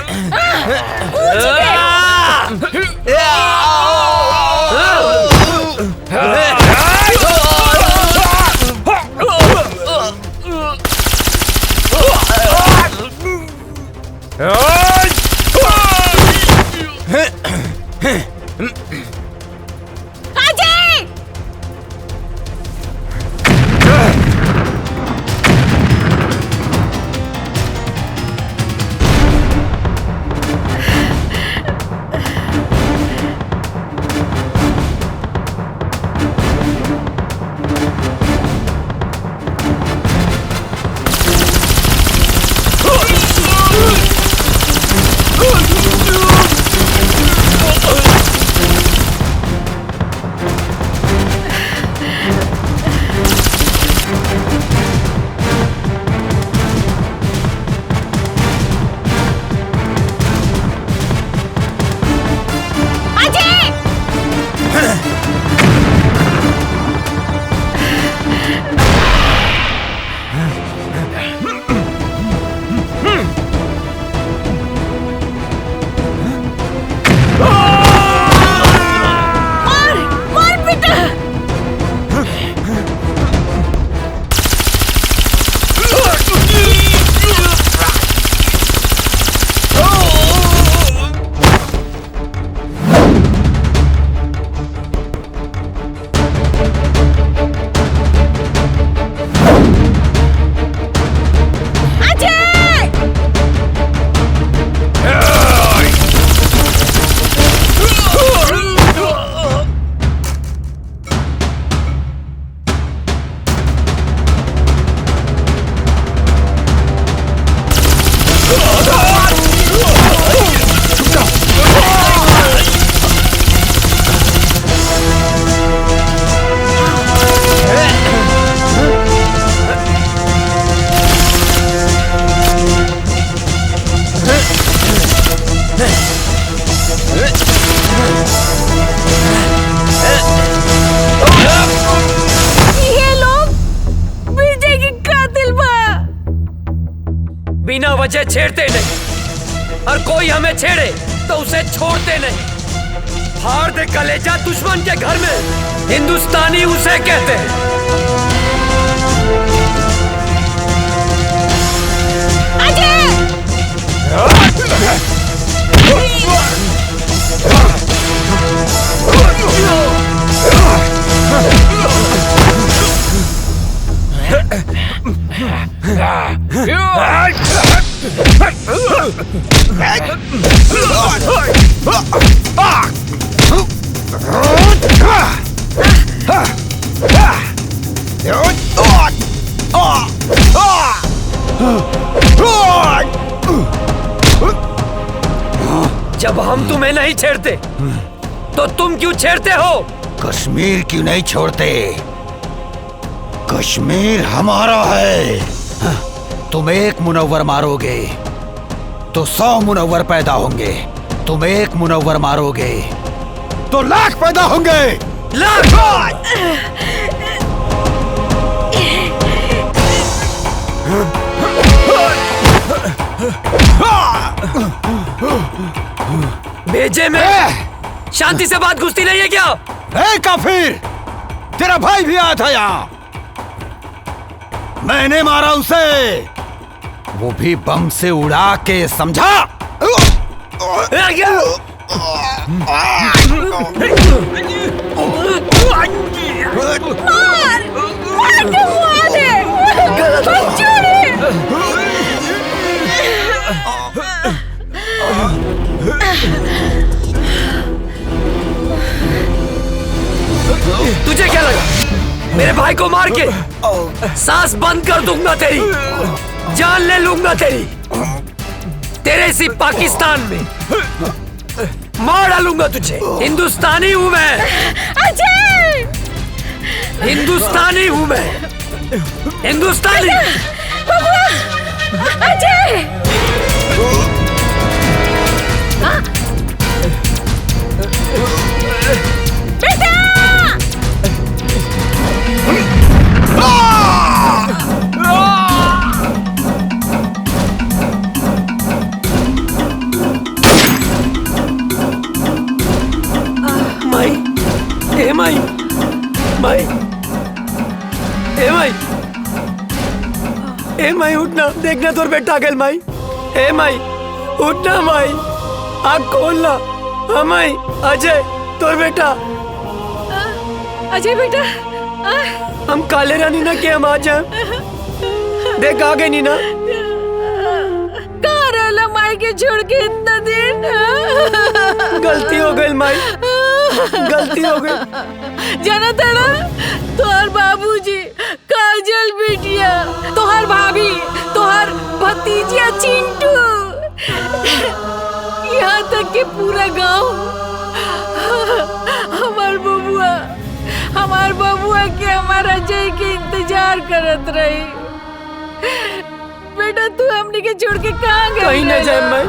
बिना वजह छेड़ते नहीं, और कोई हमें छेड़े तो उसे छोड़ते नहीं। फाड़ दे कलेजा दुश्मन के घर में, हिंदुस्तानी उसे कहते हैं। जब हम तुम्हें नहीं छेड़ते तो तुम क्यों छेड़ते हो? कश्मीर क्यों नहीं छोड़ते? कश्मीर हमारा है। तुम एक मुनव्वर मारोगे तो 100 मुनव्वर पैदा होंगे। तुम एक मुनव्वर मारोगे तो लाख पैदा होंगे। लाख! भेजे में शांति से बात घुसती नहीं है क्या? ए काफिर, तेरा भाई भी आया था यहाँ। मैंने मारा उसे, वो भी बम से उड़ा के, समझा? तुझे क्या लगा मेरे भाई को मार के सांस बंद कर दूंगा तेरी, जान ले लूंगा तेरी, तेरे इसी पाकिस्तान में मार डालूंगा तुझे। हिंदुस्तानी हूँ मैं अजय, हिंदुस्तानी हूँ मैं, हिंदुस्तानी। अजय बेटा, माई, ए माई, माई, ए माई, ए माई उठना, देखना तोर बेटा गेल माई। ए माई उठना माई, आँख खोलना। हाँ माई, अजय तोर बेटा। अजय बेटा, हम काले रानी ना के हम आ जाए, देख आ गए नीना। कहाँ रहला माई के छोड़ के इतना दिन? गलती हो गई माई, गलती हो गई। जाना तेरा तोहर बाबूजी, काजल बिटिया, तोहर भाभी, तोहर भतीजिया चिंटू, यहाँ तक के पूरा गांव हमार बबुआ के हमारा अजय के इंतजार करत रही। बेटा तू हमने के छोड़ के कहाँ गई? कहीं न जाए माई।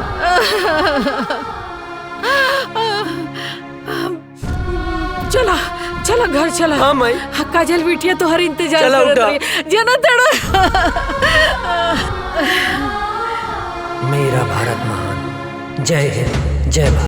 चला चला घर चला। हाँ माई। काजल बिटिया तो हर इंतजार चला करत उठा। रही। जना तड़ा मेरा भारत महान। जय हिंद, जय भारत।